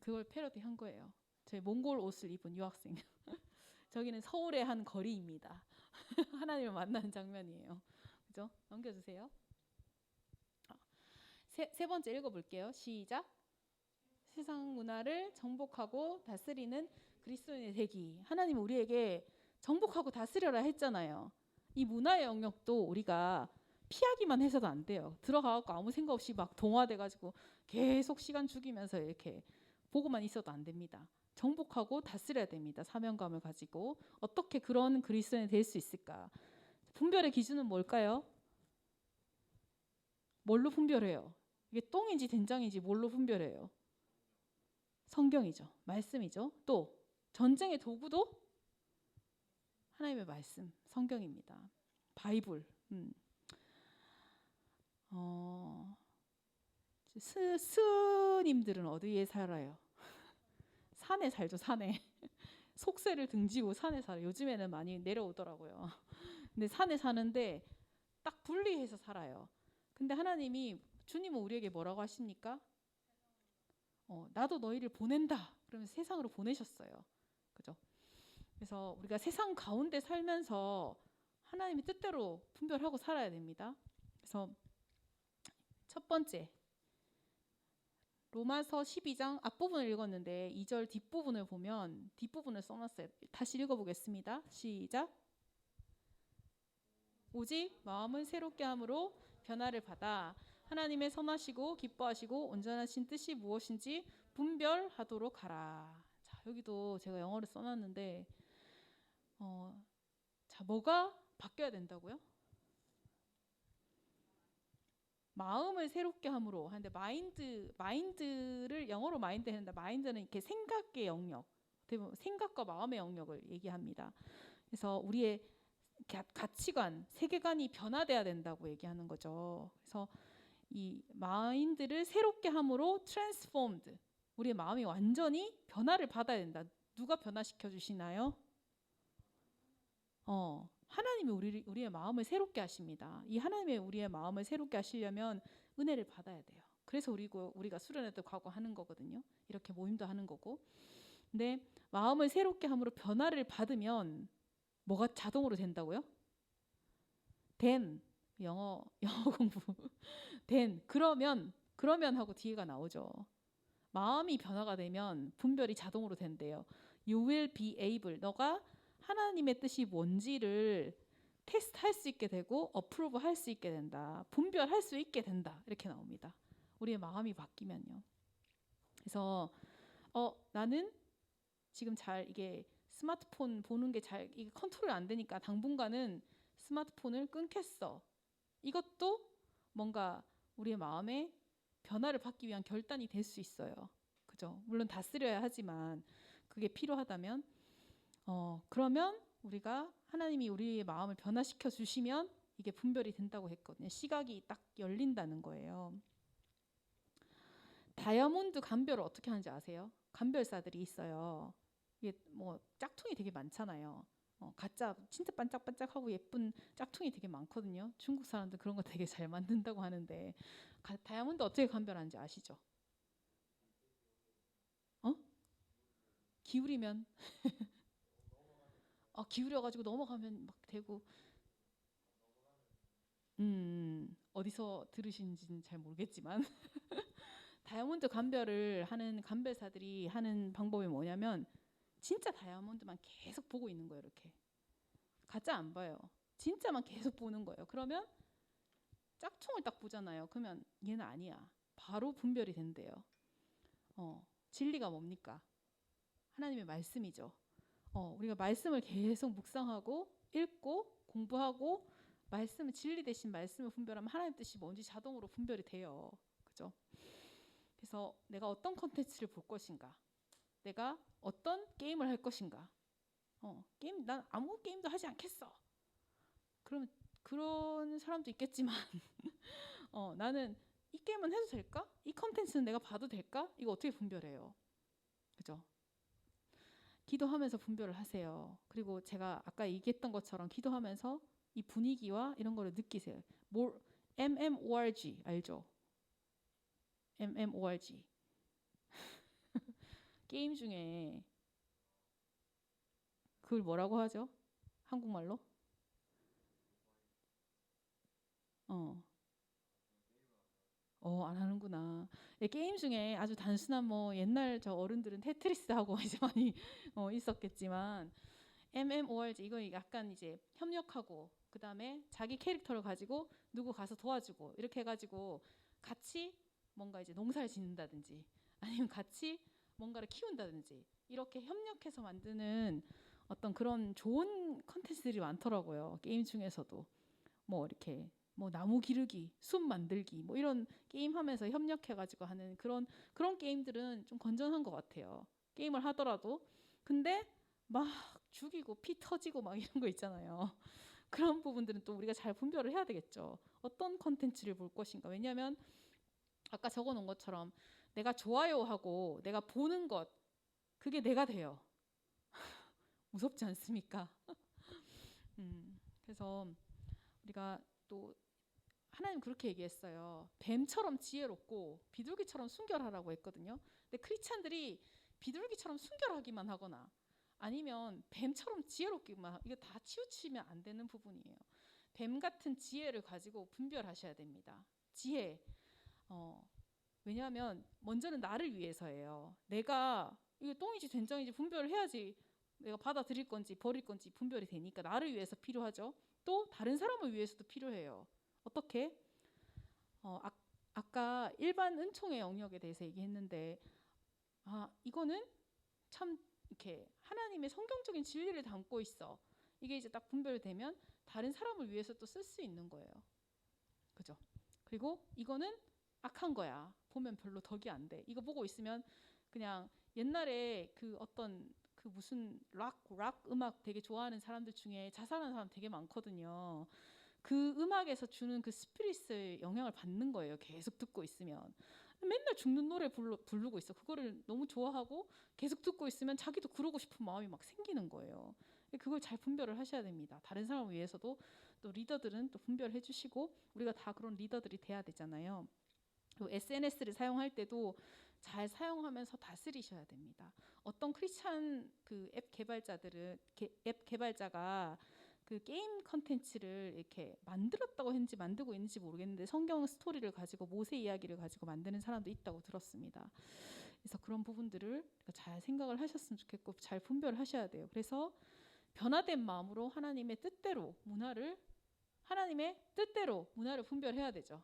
그걸 패러디한 거예요. 저희 몽골 옷을 입은 유학생. 저기는 서울의 한 거리입니다. 하나님을 만나는 장면이에요. 그죠? 넘겨주세요. 세 번째 읽어볼게요. 시작. 세상 문화를 정복하고 다스리는 그리스도인의 되기. 하나님 우리에게 정복하고 다스려라 했잖아요. 이 문화의 영역도 우리가 피하기만 해서도 안 돼요. 들어가고 아무 생각 없이 막 동화돼가지고 계속 시간 죽이면서 이렇게 보고만 있어도 안 됩니다. 정복하고 다스려야 됩니다. 사명감을 가지고. 어떻게 그런 그리스도인이 될 수 있을까? 분별의 기준은 뭘까요? 뭘로 분별해요? 이게 똥인지 된장인지 뭘로 분별해요? 성경이죠. 말씀이죠. 또 전쟁의 도구도 하나님의 말씀, 성경입니다. 바이블. 스님들은 어디에 살아요? 산에 살죠. 산에. 속세를 등지고 산에 살아요. 요즘에는 많이 내려오더라고요. 근데 산에 사는데 딱 분리해서 살아요. 근데 하나님이 주님은 우리에게 뭐라고 하십니까? 나도 너희를 보낸다. 그러면서 세상으로 보내셨어요. 그죠? 그래서 우리가 세상 가운데 살면서 하나님의 뜻대로 분별하고 살아야 됩니다. 그래서 첫 번째 로마서 12장 앞부분을 읽었는데 2절 뒷부분을 보면 뒷부분을 써놨어요. 다시 읽어보겠습니다. 시작. 오직 마음을 새롭게 함으로 변화를 받아 하나님의 선하시고 기뻐하시고 온전하신 뜻이 무엇인지 분별하도록 하라. 자, 여기도 제가 영어를 써놨는데 자, 뭐가 바뀌어야 된다고요? 마음을 새롭게 함으로 하는데 마인드를 영어로 마인드 했는데 마인드는 이렇게 생각의 영역, 생각과 마음의 영역을 얘기합니다. 그래서 우리의 가치관, 세계관이 변화돼야 된다고 얘기하는 거죠. 그래서 이 마인드를 새롭게 함으로 transformed, 우리의 마음이 완전히 변화를 받아야 된다. 누가 변화시켜 주시나요? 하나님이 우리의 마음을 새롭게 하십니다. 이 하나님의 우리의 마음을 새롭게 하시려면 은혜를 받아야 돼요. 그래서 우리가 수련회도 가고 하는 거거든요. 이렇게 모임도 하는 거고. 근데 마음을 새롭게 함으로 변화를 받으면 뭐가 자동으로 된다고요? 영어 공부. 그러면 하고 뒤에가 나오죠. 마음이 변화가 되면 분별이 자동으로 된대요. You will be able. 너가 하나님의 뜻이 뭔지를 테스트할 수 있게 되고 어프로브 할 수 있게 된다. 분별할 수 있게 된다. 이렇게 나옵니다. 우리의 마음이 바뀌면요. 그래서 나는 지금 잘 이게 스마트폰 보는 게 잘 이게 컨트롤 안 되니까 당분간은 스마트폰을 끊겠어. 이것도 뭔가 우리의 마음에 변화를 받기 위한 결단이 될 수 있어요. 그죠? 물론 다스려야 하지만 그게 필요하다면 그러면 우리가 하나님이 우리의 마음을 변화시켜 주시면 이게 분별이 된다고 했거든요. 시각이 딱 열린다는 거예요. 다이아몬드 감별을 어떻게 하는지 아세요? 감별사들이 있어요. 이게 뭐 짝퉁이 되게 많잖아요. 가짜 진짜 반짝반짝하고 예쁜 짝퉁이 되게 많거든요. 중국 사람들 그런 거 되게 잘 만든다고 하는데 다이아몬드 어떻게 감별하는지 아시죠? 기울이면 기울여가지고 넘어가면 막 되고 어디서 들으신지는 잘 모르겠지만 다이아몬드 감별을 하는 감별사들이 하는 방법이 뭐냐면 진짜 다이아몬드만 계속 보고 있는 거예요. 이렇게 가짜 안 봐요. 진짜만 계속 보는 거예요. 그러면 짝퉁을 딱 보잖아요. 그러면 얘는 아니야. 바로 분별이 된대요. 진리가 뭡니까? 하나님의 말씀이죠. 우리가 말씀을 계속 묵상하고 읽고 공부하고 말씀을 진리 대신 말씀을 분별하면 하나님 뜻이 뭔지 자동으로 분별이 돼요. 그죠? 그래서 내가 어떤 컨텐츠를 볼 것인가, 내가 어떤 게임을 할 것인가. 게임 난 아무 게임도 하지 않겠어. 그러면 그런 사람도 있겠지만 나는 이 게임은 해도 될까? 이 컨텐츠는 내가 봐도 될까? 이거 어떻게 분별해요? 그죠? 기도하면서 분별을 하세요. 그리고 제가 아까 얘기했던 것처럼 기도하면서 이 분위기와 이런 거를 느끼세요. MMORG 알죠? MMORG 게임 중에 그걸 뭐라고 하죠? 한국말로? 안 하는구나. 예, 게임 중에 아주 단순한 뭐 옛날 저 어른들은 테트리스 하고 이제 많이 있었겠지만 MMORG 이거 약간 이제 협력하고 그다음에 자기 캐릭터를 가지고 누구 가서 도와주고 이렇게 해가지고 같이 뭔가 이제 농사를 짓는다든지 아니면 같이 뭔가를 키운다든지 이렇게 협력해서 만드는 어떤 그런 좋은 컨텐츠들이 많더라고요. 게임 중에서도 뭐 이렇게 뭐 나무 기르기, 숲 만들기 뭐 이런 게임 하면서 협력해가지고 하는 그런 게임들은 좀 건전한 것 같아요. 게임을 하더라도 근데 막 죽이고 피 터지고 막 이런 거 있잖아요. 그런 부분들은 또 우리가 잘 분별을 해야 되겠죠. 어떤 컨텐츠를 볼 것인가. 왜냐하면 아까 적어놓은 것처럼 내가 좋아요하고 내가 보는 것 그게 내가 돼요. 무섭지 않습니까? 그래서 우리가 또 하나님 그렇게 얘기했어요. 뱀처럼 지혜롭고 비둘기처럼 순결하라고 했거든요. 근데 크리스찬들이 비둘기처럼 순결하기만 하거나 아니면 뱀처럼 지혜롭기만 이거 다 치우치면 안 되는 부분이에요. 뱀 같은 지혜를 가지고 분별하셔야 됩니다. 지혜. 왜냐하면 먼저는 나를 위해서예요. 내가 이거 똥인지 된장인지 분별을 해야지 내가 받아들일 건지 버릴 건지 분별이 되니까 나를 위해서 필요하죠. 또 다른 사람을 위해서도 필요해요. 어떻게? 아까 일반 은총의 영역에 대해서 얘기했는데 이거는 참 이렇게 하나님의 성경적인 진리를 담고 있어. 이게 이제 딱 분별되면 다른 사람을 위해서 또 쓸 수 있는 거예요. 그죠? 그리고 이거는 악한 거야. 보면 별로 덕이 안 돼. 이거 보고 있으면 그냥 옛날에 그 어떤 그 무슨 락 음악 되게 좋아하는 사람들 중에 자살하는 사람 되게 많거든요. 그 음악에서 주는 그 스피릿의 영향을 받는 거예요. 계속 듣고 있으면. 맨날 죽는 노래 부르고 있어. 그거를 너무 좋아하고 계속 듣고 있으면 자기도 그러고 싶은 마음이 막 생기는 거예요. 그걸 잘 분별을 하셔야 됩니다. 다른 사람을 위해서도 또 리더들은 또 분별해 주시고 우리가 다 그런 리더들이 돼야 되잖아요. SNS를 사용할 때도 잘 사용하면서 다스리셔야 됩니다. 어떤 크리스찬 그 앱 개발자가 그 게임 컨텐츠를 이렇게 만들었다고 했는지 만들고 있는지 모르겠는데 성경 스토리를 가지고 모세 이야기를 가지고 만드는 사람도 있다고 들었습니다. 그래서 그런 부분들을 잘 생각을 하셨으면 좋겠고 잘 분별하셔야 돼요. 그래서 변화된 마음으로 하나님의 뜻대로 문화를 분별해야 되죠.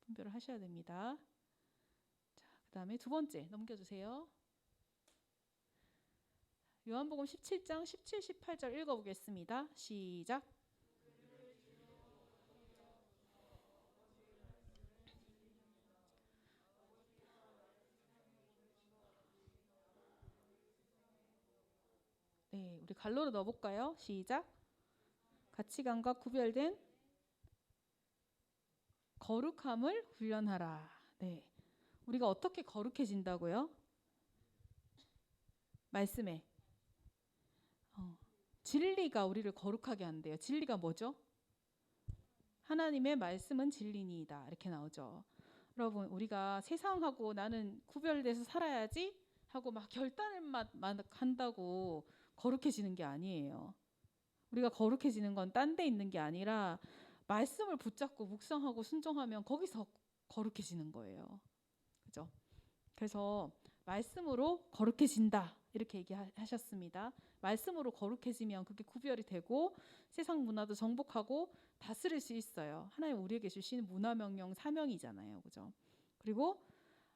분별을 하셔야 됩니다. 자, 그다음에 두 번째 넘겨주세요. 요한복음 17장 17, 18절 읽어보겠습니다. 시작. 네, 우리 갈로로 넣어볼까요? 시작. 가치관과 구별된 거룩함을 훈련하라. 네, 우리가 어떻게 거룩해진다고요? 말씀에 진리가 우리를 거룩하게 한대요. 진리가 뭐죠? 하나님의 말씀은 진리니이다. 이렇게 나오죠. 여러분, 우리가 세상하고 나는 구별돼서 살아야지 하고 막 결단을 막 한다고 거룩해지는 게 아니에요. 우리가 거룩해지는 건 딴 데 있는 게 아니라 말씀을 붙잡고 묵상하고 순종하면 거기서 거룩해지는 거예요. 그죠? 그래서 말씀으로 거룩해진다 이렇게 얘기하셨습니다. 말씀으로 거룩해지면 그게 구별이 되고 세상 문화도 정복하고 다스릴 수 있어요. 하나님 우리에게 주신 문화 명령 사명이잖아요. 그죠? 그리고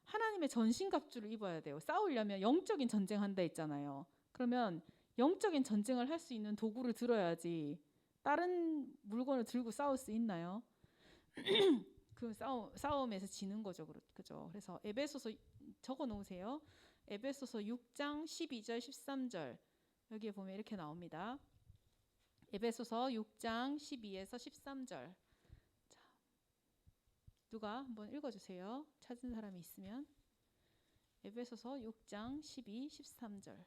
하나님의 전신갑주를 입어야 돼요. 싸우려면 영적인 전쟁한다 했잖아요. 그러면 영적인 전쟁을 할 수 있는 도구를 들어야지 다른 물건을 들고 싸울 수 있나요? 그 싸움에서 지는 거죠. 그죠? 그래서 에베소서 적어 놓으세요. 에베소서 6장 12절 13절 여기에 보면 이렇게 나옵니다. 에베소서 6장 12에서 13절. 자, 누가 한번 읽어주세요. 찾은 사람이 있으면. 에베소서 6장 12, 13절.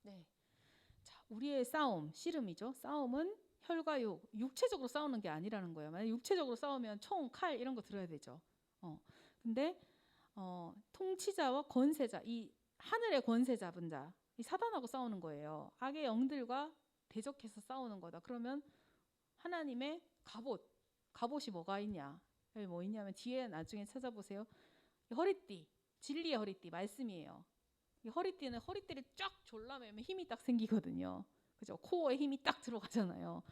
네. 자, 우리의 싸움, 씨름이죠. 싸움은 혈과 육, 육체적으로 싸우는 게 아니라는 거예요. 만약 육체적으로 싸우면 총, 칼 이런 거 들어야 되죠. 근데 통치자와 권세자, 이 하늘의 권세 잡은 자, 이 사단하고 싸우는 거예요. 악의 영들과 대적해서 싸우는 거다. 그러면 하나님의 갑옷이 뭐가 있냐? 여기 뭐 있냐면 뒤에 나중에 찾아보세요. 허리띠, 진리의 허리띠 말씀이에요. 이 허리띠는 허리띠를 쫙 졸라매면 힘이 딱 생기거든요. 그죠? 코어에 힘이 딱 들어가잖아요.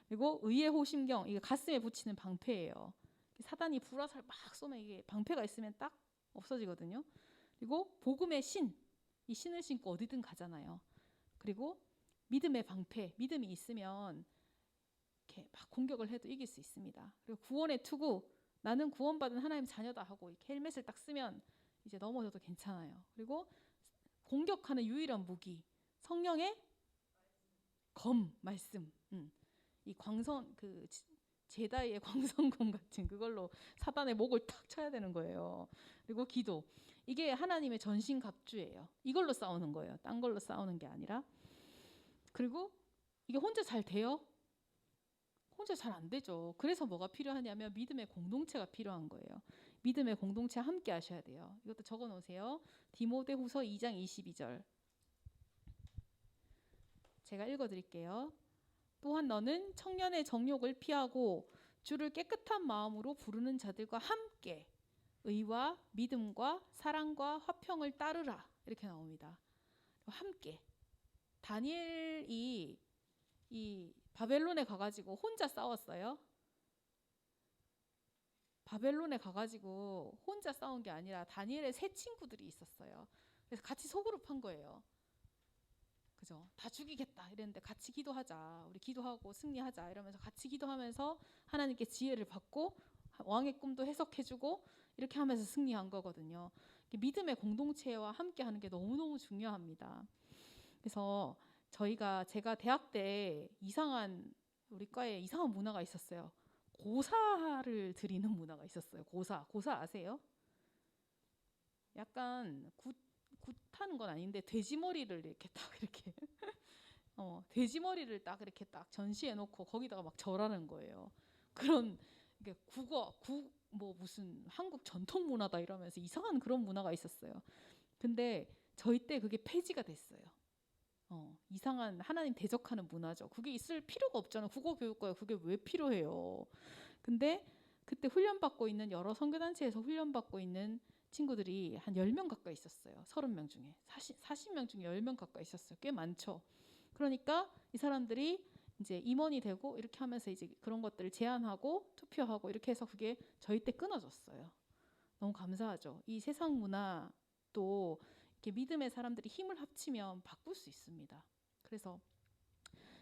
그리고 의의 호심경, 이게 가슴에 붙이는 방패예요. 사단이 불화살 막 쏘면 이게 방패가 있으면 딱 없어지거든요. 그리고 복음의 신, 이 신을 신고 어디든 가잖아요. 그리고 믿음의 방패, 믿음이 있으면 이렇게 막 공격을 해도 이길 수 있습니다. 그리고 구원의 투구, 나는 구원받은 하나님 자녀다 하고 이렇게 헬멧을 딱 쓰면 이제 넘어져도 괜찮아요. 그리고 공격하는 유일한 무기, 성령의 말씀. 이 광선 그 제다이의 광선검 같은 그걸로 사단의 목을 탁 쳐야 되는 거예요. 그리고 기도. 이게 하나님의 전신 갑주예요. 이걸로 싸우는 거예요. 딴 걸로 싸우는 게 아니라. 그리고 이게 혼자 잘 돼요? 혼자 잘 안 되죠. 그래서 뭐가 필요하냐면 믿음의 공동체가 필요한 거예요. 믿음의 공동체 함께 하셔야 돼요. 이것도 적어 놓으세요. 디모데후서 2장 22절. 제가 읽어 드릴게요. 또한 너는 청년의 정욕을 피하고 주를 깨끗한 마음으로 부르는 자들과 함께 의와 믿음과 사랑과 화평을 따르라. 이렇게 나옵니다. 함께. 다니엘이 이 바벨론에 가가지고 혼자 싸웠어요. 바벨론에 가가지고 혼자 싸운 게 아니라 다니엘의 세 친구들이 있었어요. 그래서 같이 소그룹 한 거예요. 그죠? 다 죽이겠다 이랬는데 같이 기도하자. 우리 기도하고 승리하자 이러면서 같이 기도하면서 하나님께 지혜를 받고 왕의 꿈도 해석해주고 이렇게 하면서 승리한 거거든요. 믿음의 공동체와 함께 하는 게 너무너무 중요합니다. 그래서 제가 대학 때 우리 과에 이상한 문화가 있었어요. 고사를 드리는 문화가 있었어요. 고사 아세요? 약간 굿하는 건 아닌데 돼지머리를 이렇게 딱 이렇게 돼지머리를 딱 이렇게 딱 전시해 놓고 거기다가 막 절하는 거예요. 그런 이게 뭐 무슨 한국 전통 문화다 이러면서 이상한 그런 문화가 있었어요. 근데 저희 때 그게 폐지가 됐어요. 이상한 하나님 대적하는 문화죠. 그게 있을 필요가 없잖아요. 국어교육과에 그게 왜 필요해요. 근데 그때 훈련받고 있는 여러 선교단체에서 훈련받고 있는 친구들이 한 10명 가까이 있었어요. 30명 중에 40명 중에 10명 가까이 있었어요. 꽤 많죠. 그러니까 이 사람들이 이제 임원이 되고 이렇게 하면서 이제 그런 것들을 제안하고 투표하고 이렇게 해서 그게 저희 때 끊어졌어요. 너무 감사하죠. 이 세상 문화도 이렇게 믿음의 사람들이 힘을 합치면 바꿀 수 있습니다. 그래서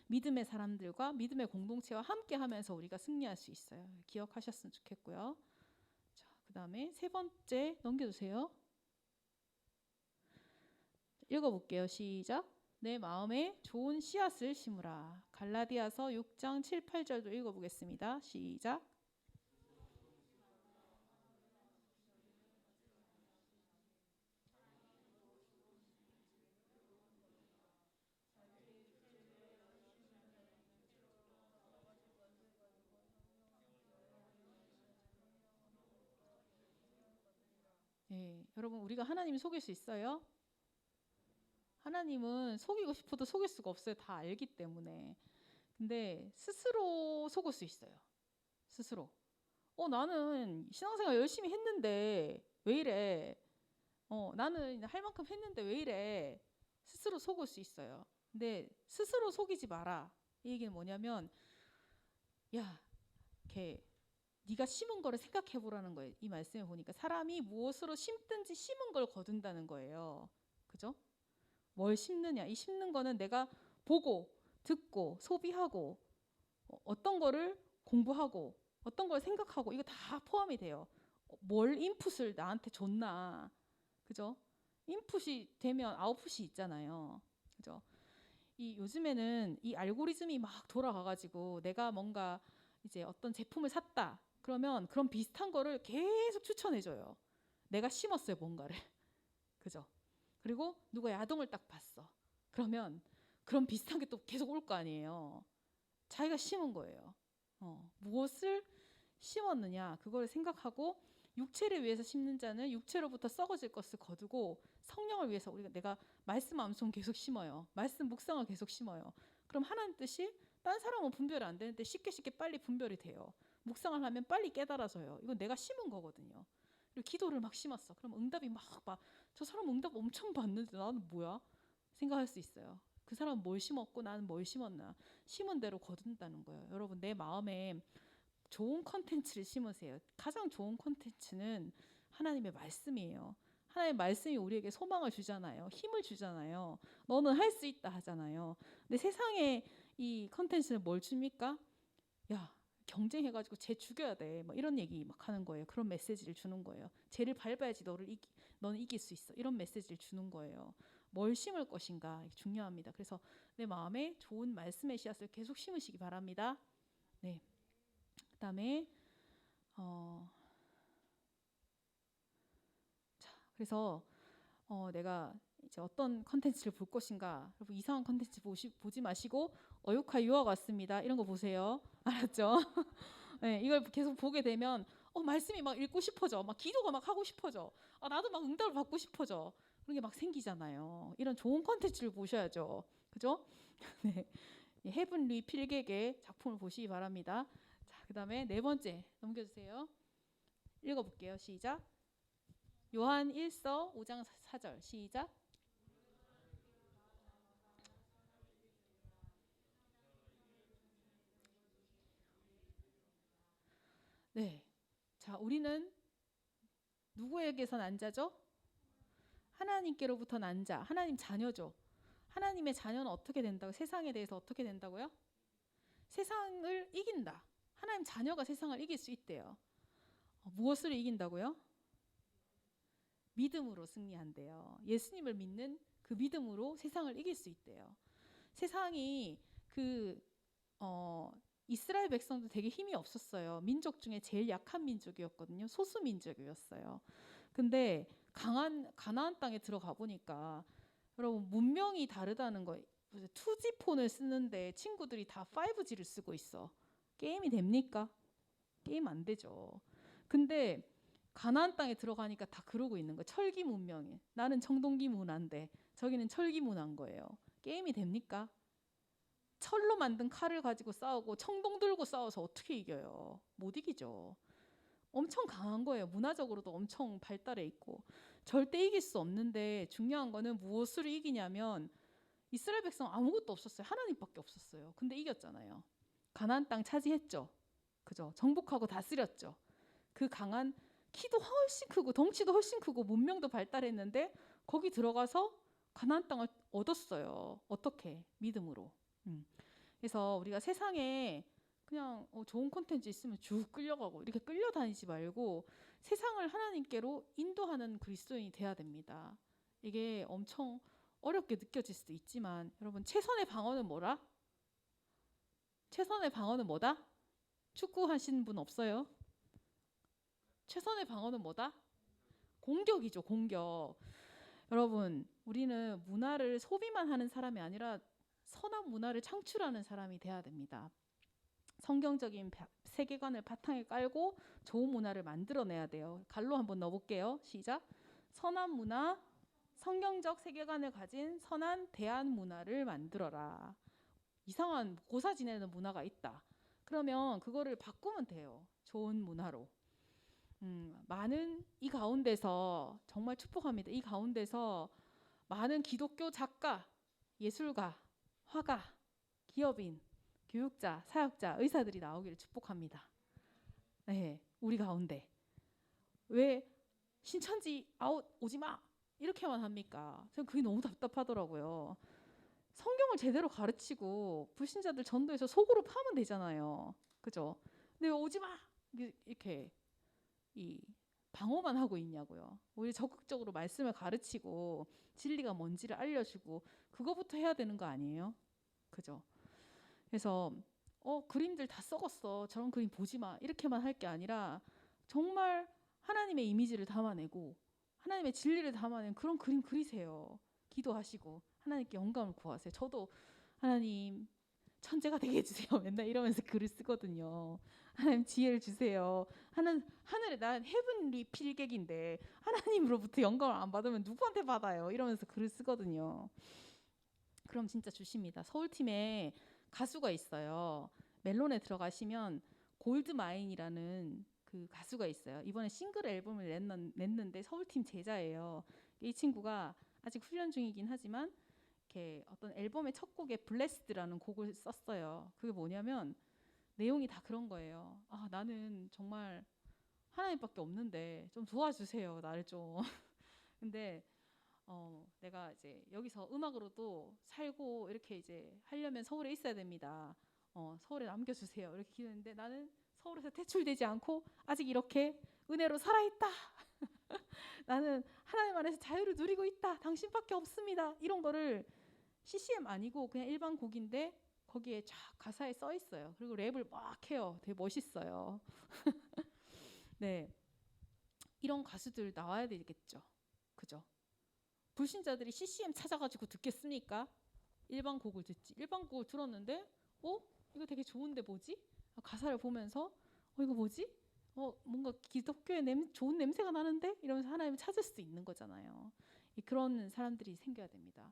믿음의 사람들과 믿음의 공동체와 함께 하면서 우리가 승리할 수 있어요. 기억하셨으면 좋겠고요. 자, 그다음에 세 번째 넘겨주세요. 읽어볼게요. 시작. 내 마음에 좋은 씨앗을 심으라. 갈라디아서 6장 7, 8절도 읽어보겠습니다. 시작. 네, 여러분 우리가 하나님 속일 수 있어요? 하나님은 속이고 싶어도 속일 수가 없어요. 다 알기 때문에. 근데 스스로 속을 수 있어요. 스스로. 나는 신앙생활 열심히 했는데 왜 이래? 나는 할 만큼 했는데 왜 이래? 스스로 속을 수 있어요. 근데 스스로 속이지 마라. 이 얘기는 뭐냐면, 야, 걔 네가 심은 거를 생각해 보라는 거예요. 이 말씀을 보니까 사람이 무엇으로 심든지 심은 걸 거둔다는 거예요. 그죠? 뭘 심느냐? 이 심는 거는 내가 보고, 듣고, 소비하고, 어떤 거를 공부하고, 어떤 걸 생각하고, 이거 다 포함이 돼요. 뭘 인풋을 나한테 줬나? 그죠? 인풋이 되면 아웃풋이 있잖아요. 그죠? 이 요즘에는 이 알고리즘이 막 돌아가가지고 내가 뭔가 이제 어떤 제품을 샀다. 그러면 그런 비슷한 거를 계속 추천해줘요. 내가 심었어요, 뭔가를. 그죠? 그리고 누가 야동을 딱 봤어. 그러면 그런 비슷한 게 또 계속 올 거 아니에요. 자기가 심은 거예요. 무엇을 심었느냐 그걸 생각하고 육체를 위해서 심는 자는 육체로부터 썩어질 것을 거두고 성령을 위해서 내가 말씀 암송 계속 심어요. 말씀 묵상을 계속 심어요. 그럼 하나님 뜻이 딴 사람은 분별이 안 되는데 쉽게 빨리 분별이 돼요. 묵상을 하면 빨리 깨달아져요. 이건 내가 심은 거거든요. 그리고 기도를 막 심었어. 그럼 응답이 저 사람 응답 엄청 받는데 나는 뭐야? 생각할 수 있어요. 그 사람은 뭘 심었고 나는 뭘 심었나. 심은 대로 거둔다는 거예요. 여러분 내 마음에 좋은 컨텐츠를 심으세요. 가장 좋은 컨텐츠는 하나님의 말씀이에요. 하나님의 말씀이 우리에게 소망을 주잖아요. 힘을 주잖아요. 너는 할 수 있다 하잖아요. 근데 세상에 이 컨텐츠는 뭘 줍니까? 야, 경쟁해가지고 쟤 죽여야 돼. 뭐 이런 얘기 막 하는 거예요. 그런 메시지를 주는 거예요. 쟤를 밟아야지 너는 이길 수 있어. 이런 메시지를 주는 거예요. 뭘 심을 것인가 중요합니다. 그래서 내 마음에 좋은 말씀의 씨앗을 계속 심으시기 바랍니다. 네. 그다음에 그래서 내가 이제 어떤 컨텐츠를 볼 것인가. 여러분 이상한 컨텐츠 보지 마시고 어유카 유학 왔습니다. 이런 거 보세요. 알았죠? 네, 이걸 계속 보게 되면 말씀이 막 읽고 싶어져. 막 기도가 막 하고 싶어져. 나도 막 응답을 받고 싶어져. 그런 게 막 생기잖아요. 이런 좋은 컨텐츠를 보셔야죠. 그죠? 네. 헤븐리 필객의 작품을 보시기 바랍니다. 자, 그다음에 네 번째 넘겨주세요. 읽어볼게요. 시작. 요한 1서 5장 4절 시작. 네. 자, 우리는 누구에게서 난 자죠? 하나님께로부터 난 자, 하나님 자녀죠. 하나님의 자녀는 어떻게 된다고? 세상에 대해서 어떻게 된다고요? 세상을 이긴다. 하나님 자녀가 세상을 이길 수 있대요. 무엇을 이긴다고요? 믿음으로 승리한대요. 예수님을 믿는 그 믿음으로 세상을 이길 수 있대요. 세상이 이스라엘 백성도 되게 힘이 없었어요. 민족 중에 제일 약한 민족이었거든요. 소수 민족이었어요. 근데 가나안 땅에 들어가 보니까 여러분 문명이 다르다는 거. 2G 폰을 쓰는데 친구들이 다 5G를 쓰고 있어. 게임이 됩니까? 게임 안 되죠. 근데 가나안 땅에 들어가니까 다 그러고 있는 거예요. 철기 문명이. 나는 청동기 문화인데 저기는 철기 문화인 거예요. 게임이 됩니까? 철로 만든 칼을 가지고 싸우고 청동 들고 싸워서 어떻게 이겨요? 못 이기죠. 엄청 강한 거예요. 문화적으로도 엄청 발달해 있고 절대 이길 수 없는데 중요한 거는 무엇으로 이기냐면 이스라엘 백성 아무것도 없었어요. 하나님밖에 없었어요. 근데 이겼잖아요. 가나안 땅 차지했죠. 그죠? 정복하고 다스렸죠. 그 강한 키도 훨씬 크고 덩치도 훨씬 크고 문명도 발달했는데 거기 들어가서 가나안 땅을 얻었어요. 어떻게? 믿음으로. 그래서 우리가 세상에 그냥 좋은 콘텐츠 있으면 쭉 끌려가고 이렇게 끌려다니지 말고 세상을 하나님께로 인도하는 그리스도인이 돼야 됩니다. 이게 엄청 어렵게 느껴질 수도 있지만 여러분 최선의 방어는 뭐라? 최선의 방어는 뭐다? 축구 하시는 분 없어요? 최선의 방어는 뭐다? 공격이죠, 공격. 여러분, 우리는 문화를 소비만 하는 사람이 아니라 선한 문화를 창출하는 사람이 돼야 됩니다. 성경적인 세계관을 바탕에 깔고 좋은 문화를 만들어내야 돼요. 갈로 한번 넣어볼게요. 시작. 선한 문화, 성경적 세계관을 가진 선한 대한 문화를 만들어라. 이상한 고사 지내는 문화가 있다. 그러면 그거를 바꾸면 돼요. 좋은 문화로. 많은 이 가운데서 정말 축복합니다. 이 가운데서 많은 기독교 작가, 예술가, 화가, 기업인, 교육자, 사역자, 의사들이 나오기를 축복합니다. 네, 우리 가운데. 왜 신천지 아웃 오지 마 이렇게만 합니까? 저는 그게 너무 답답하더라고요. 성경을 제대로 가르치고 불신자들 전도해서 속으로 파면 되잖아요. 그죠? 근데 왜 오지 마 이렇게 이 방어만 하고 있냐고요. 우리 적극적으로 말씀을 가르치고 진리가 뭔지를 알려주고 그거부터 해야 되는 거 아니에요? 그죠? 그래서 그림들 다 썩었어. 저런 그림 보지 마. 이렇게만 할 게 아니라 정말 하나님의 이미지를 담아내고 하나님의 진리를 담아낸 그런 그림 그리세요. 기도하시고 하나님께 영감을 구하세요. 저도 하나님 천재가 되게 해주세요. 맨날 이러면서 글을 쓰거든요. 하나님 지혜를 주세요. 하늘에 난 헤븐리 필객인데 하나님으로부터 영감을 안 받으면 누구한테 받아요? 이러면서 글을 쓰거든요. 그럼 진짜 주십니다. 서울팀에 가수가 있어요. 멜론에 들어가시면 골드마인이라는 그 가수가 있어요. 이번에 싱글 앨범을 냈는데 서울팀 제자예요. 이 친구가 아직 훈련 중이긴 하지만 이렇게 어떤 앨범의 첫 곡에 블레스드라는 곡을 썼어요. 그게 뭐냐면 내용이 다 그런 거예요. 아, 나는 정말 하나님밖에 없는데 좀 도와주세요. 나를 좀. 근데 내가 이제 여기서 음악으로도 살고 이렇게 이제 하려면 서울에 있어야 됩니다. 서울에 남겨주세요. 이렇게 기도했는데 나는 서울에서 퇴출되지 않고 아직 이렇게 은혜로 살아있다. 나는 하나님 안에서 자유를 누리고 있다. 당신밖에 없습니다. 이런 거를 CCM 아니고 그냥 일반 곡인데 거기에 쫙 가사에 써 있어요. 그리고 랩을 막 해요. 되게 멋있어요. 네, 이런 가수들 나와야 되겠죠. 그죠? 불신자들이 CCM 찾아가지고 듣겠습니까? 일반 곡을 듣지. 일반 곡을 들었는데 이거 되게 좋은데 뭐지? 가사를 보면서 이거 뭐지? 뭔가 기독교의 좋은 냄새가 나는데? 이러면서 하나님을 찾을 수 있는 거잖아요. 그런 사람들이 생겨야 됩니다.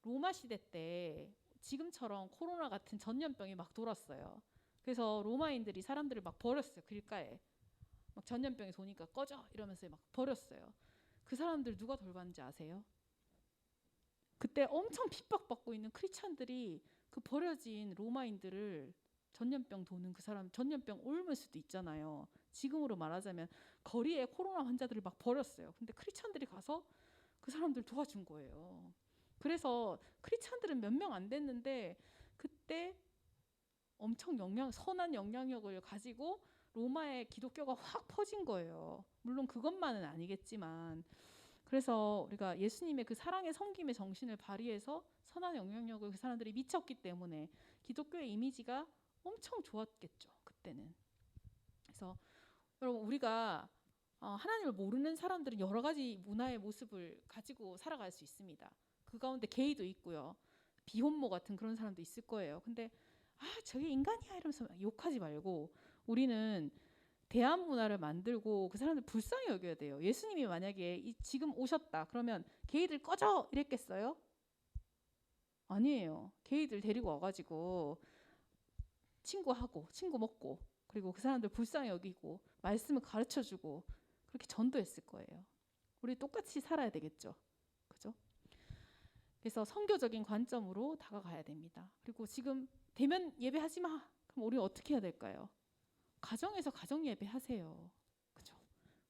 로마 시대 때 지금처럼 코로나 같은 전염병이 막 돌았어요. 그래서 로마인들이 사람들을 막 버렸어요. 길가에. 막 전염병이 도니까 꺼져 이러면서 막 버렸어요. 그 사람들 누가 돌봤는지 아세요? 그때 엄청 핍박받고 있는 크리스찬들이 그 버려진 로마인들을 전염병 도는 그 사람 전염병 옮을 수도 있잖아요. 지금으로 말하자면 거리에 코로나 환자들을 막 버렸어요. 근데 크리스찬들이 가서 그 사람들 도와준 거예요. 그래서 크리스찬들은 몇 명 안 됐는데 그때 엄청 선한 영향력을 가지고 로마의 기독교가 확 퍼진 거예요. 물론 그것만은 아니겠지만 그래서 우리가 예수님의 그 사랑의 섬김의 정신을 발휘해서 선한 영향력을 그 사람들이 미쳤기 때문에 기독교의 이미지가 엄청 좋았겠죠. 그때는. 그래서 여러분 우리가 하나님을 모르는 사람들은 여러 가지 문화의 모습을 가지고 살아갈 수 있습니다. 그 가운데 게이도 있고요. 비혼모 같은 그런 사람도 있을 거예요. 근데 저게 인간이야 이러면서 욕하지 말고 우리는 대한 문화를 만들고 그 사람들 불쌍히 여겨야 돼요. 예수님이 만약에 지금 오셨다 그러면 게이들 꺼져 이랬겠어요? 아니에요. 게이들 데리고 와가지고 친구하고 친구 먹고 그리고 그 사람들 불쌍히 여기고 말씀을 가르쳐주고 그렇게 전도했을 거예요. 우리 똑같이 살아야 되겠죠. 그죠? 그래서 선교적인 관점으로 다가가야 됩니다. 그리고 지금 대면 예배하지 마. 그럼 우리 어떻게 해야 될까요? 가정에서 가정 예배하세요. 그죠?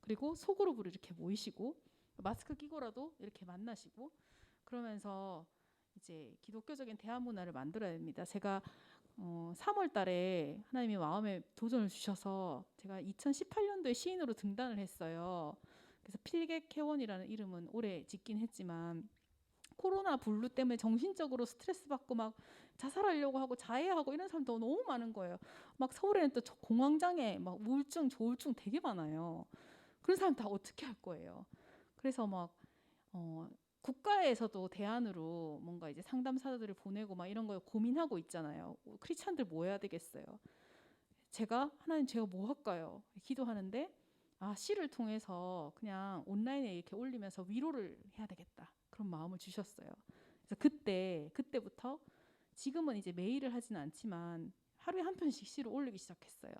그리고 소그룹으로 이렇게 모이시고 마스크 끼고라도 이렇게 만나시고 그러면서 이제 기독교적인 대화 문화를 만들어야 됩니다. 제가 3월 달에 하나님이 마음에 도전을 주셔서 제가 2018년도에 시인으로 등단을 했어요. 그래서 필객회원이라는 이름은 오래 짓긴 했지만 코로나 블루 때문에 정신적으로 스트레스 받고 막 자살하려고 하고 자해하고 이런 사람도 너무 많은 거예요. 막 서울에는 또 공황장애, 막 우울증, 조울증 되게 많아요. 그런 사람 다 어떻게 할 거예요? 그래서 막 국가에서도 대안으로 뭔가 이제 상담사들을 보내고 막 이런 걸 고민하고 있잖아요. 크리스찬들 뭐 해야 되겠어요? 하나님 제가 뭐 할까요? 기도하는데 시를 통해서 그냥 온라인에 이렇게 올리면서 위로를 해야 되겠다. 그런 마음을 주셨어요. 그래서 그때부터 지금은 이제 매일을 하지는 않지만 하루에 한 편씩 시를 올리기 시작했어요.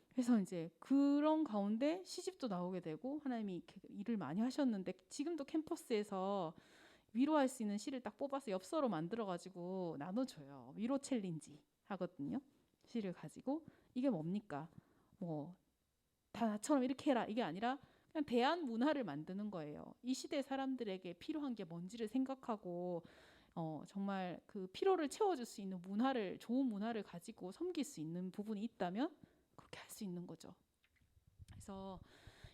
그래서 이제 그런 가운데 시집도 나오게 되고 하나님이 이렇게 일을 많이 하셨는데 지금도 캠퍼스에서 위로할 수 있는 시를 딱 뽑아서 엽서로 만들어가지고 나눠줘요. 위로 챌린지 하거든요. 시를 가지고 이게 뭡니까? 뭐 다 나처럼 이렇게 해라 이게 아니라 그냥 대한 문화를 만드는 거예요. 이 시대 사람들에게 필요한 게 뭔지를 생각하고 정말 그 필요를 채워줄 수 있는 문화를 좋은 문화를 가지고 섬길 수 있는 부분이 있다면 그렇게 할 수 있는 거죠. 그래서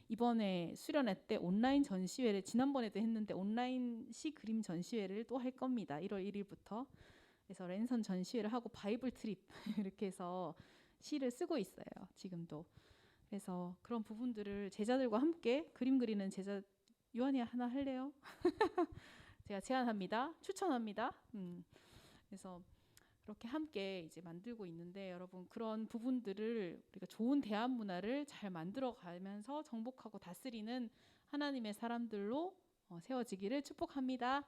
이번에 수련회 때 온라인 전시회를 지난번에도 했는데 온라인 시 그림 전시회를 또 할 겁니다. 1월 1일부터. 그래서 랜선 전시회를 하고 바이블 트립 이렇게 해서 시를 쓰고 있어요. 지금도. 그래서 그런 부분들을 제자들과 함께 그림 그리는 제자 요한이 하나 할래요? 제가 제안합니다. 추천합니다. 그래서 그렇게 함께 이제 만들고 있는데 여러분 그런 부분들을 우리가 좋은 대한 문화를 잘 만들어 가면서 정복하고 다스리는 하나님의 사람들로 세워지기를 축복합니다.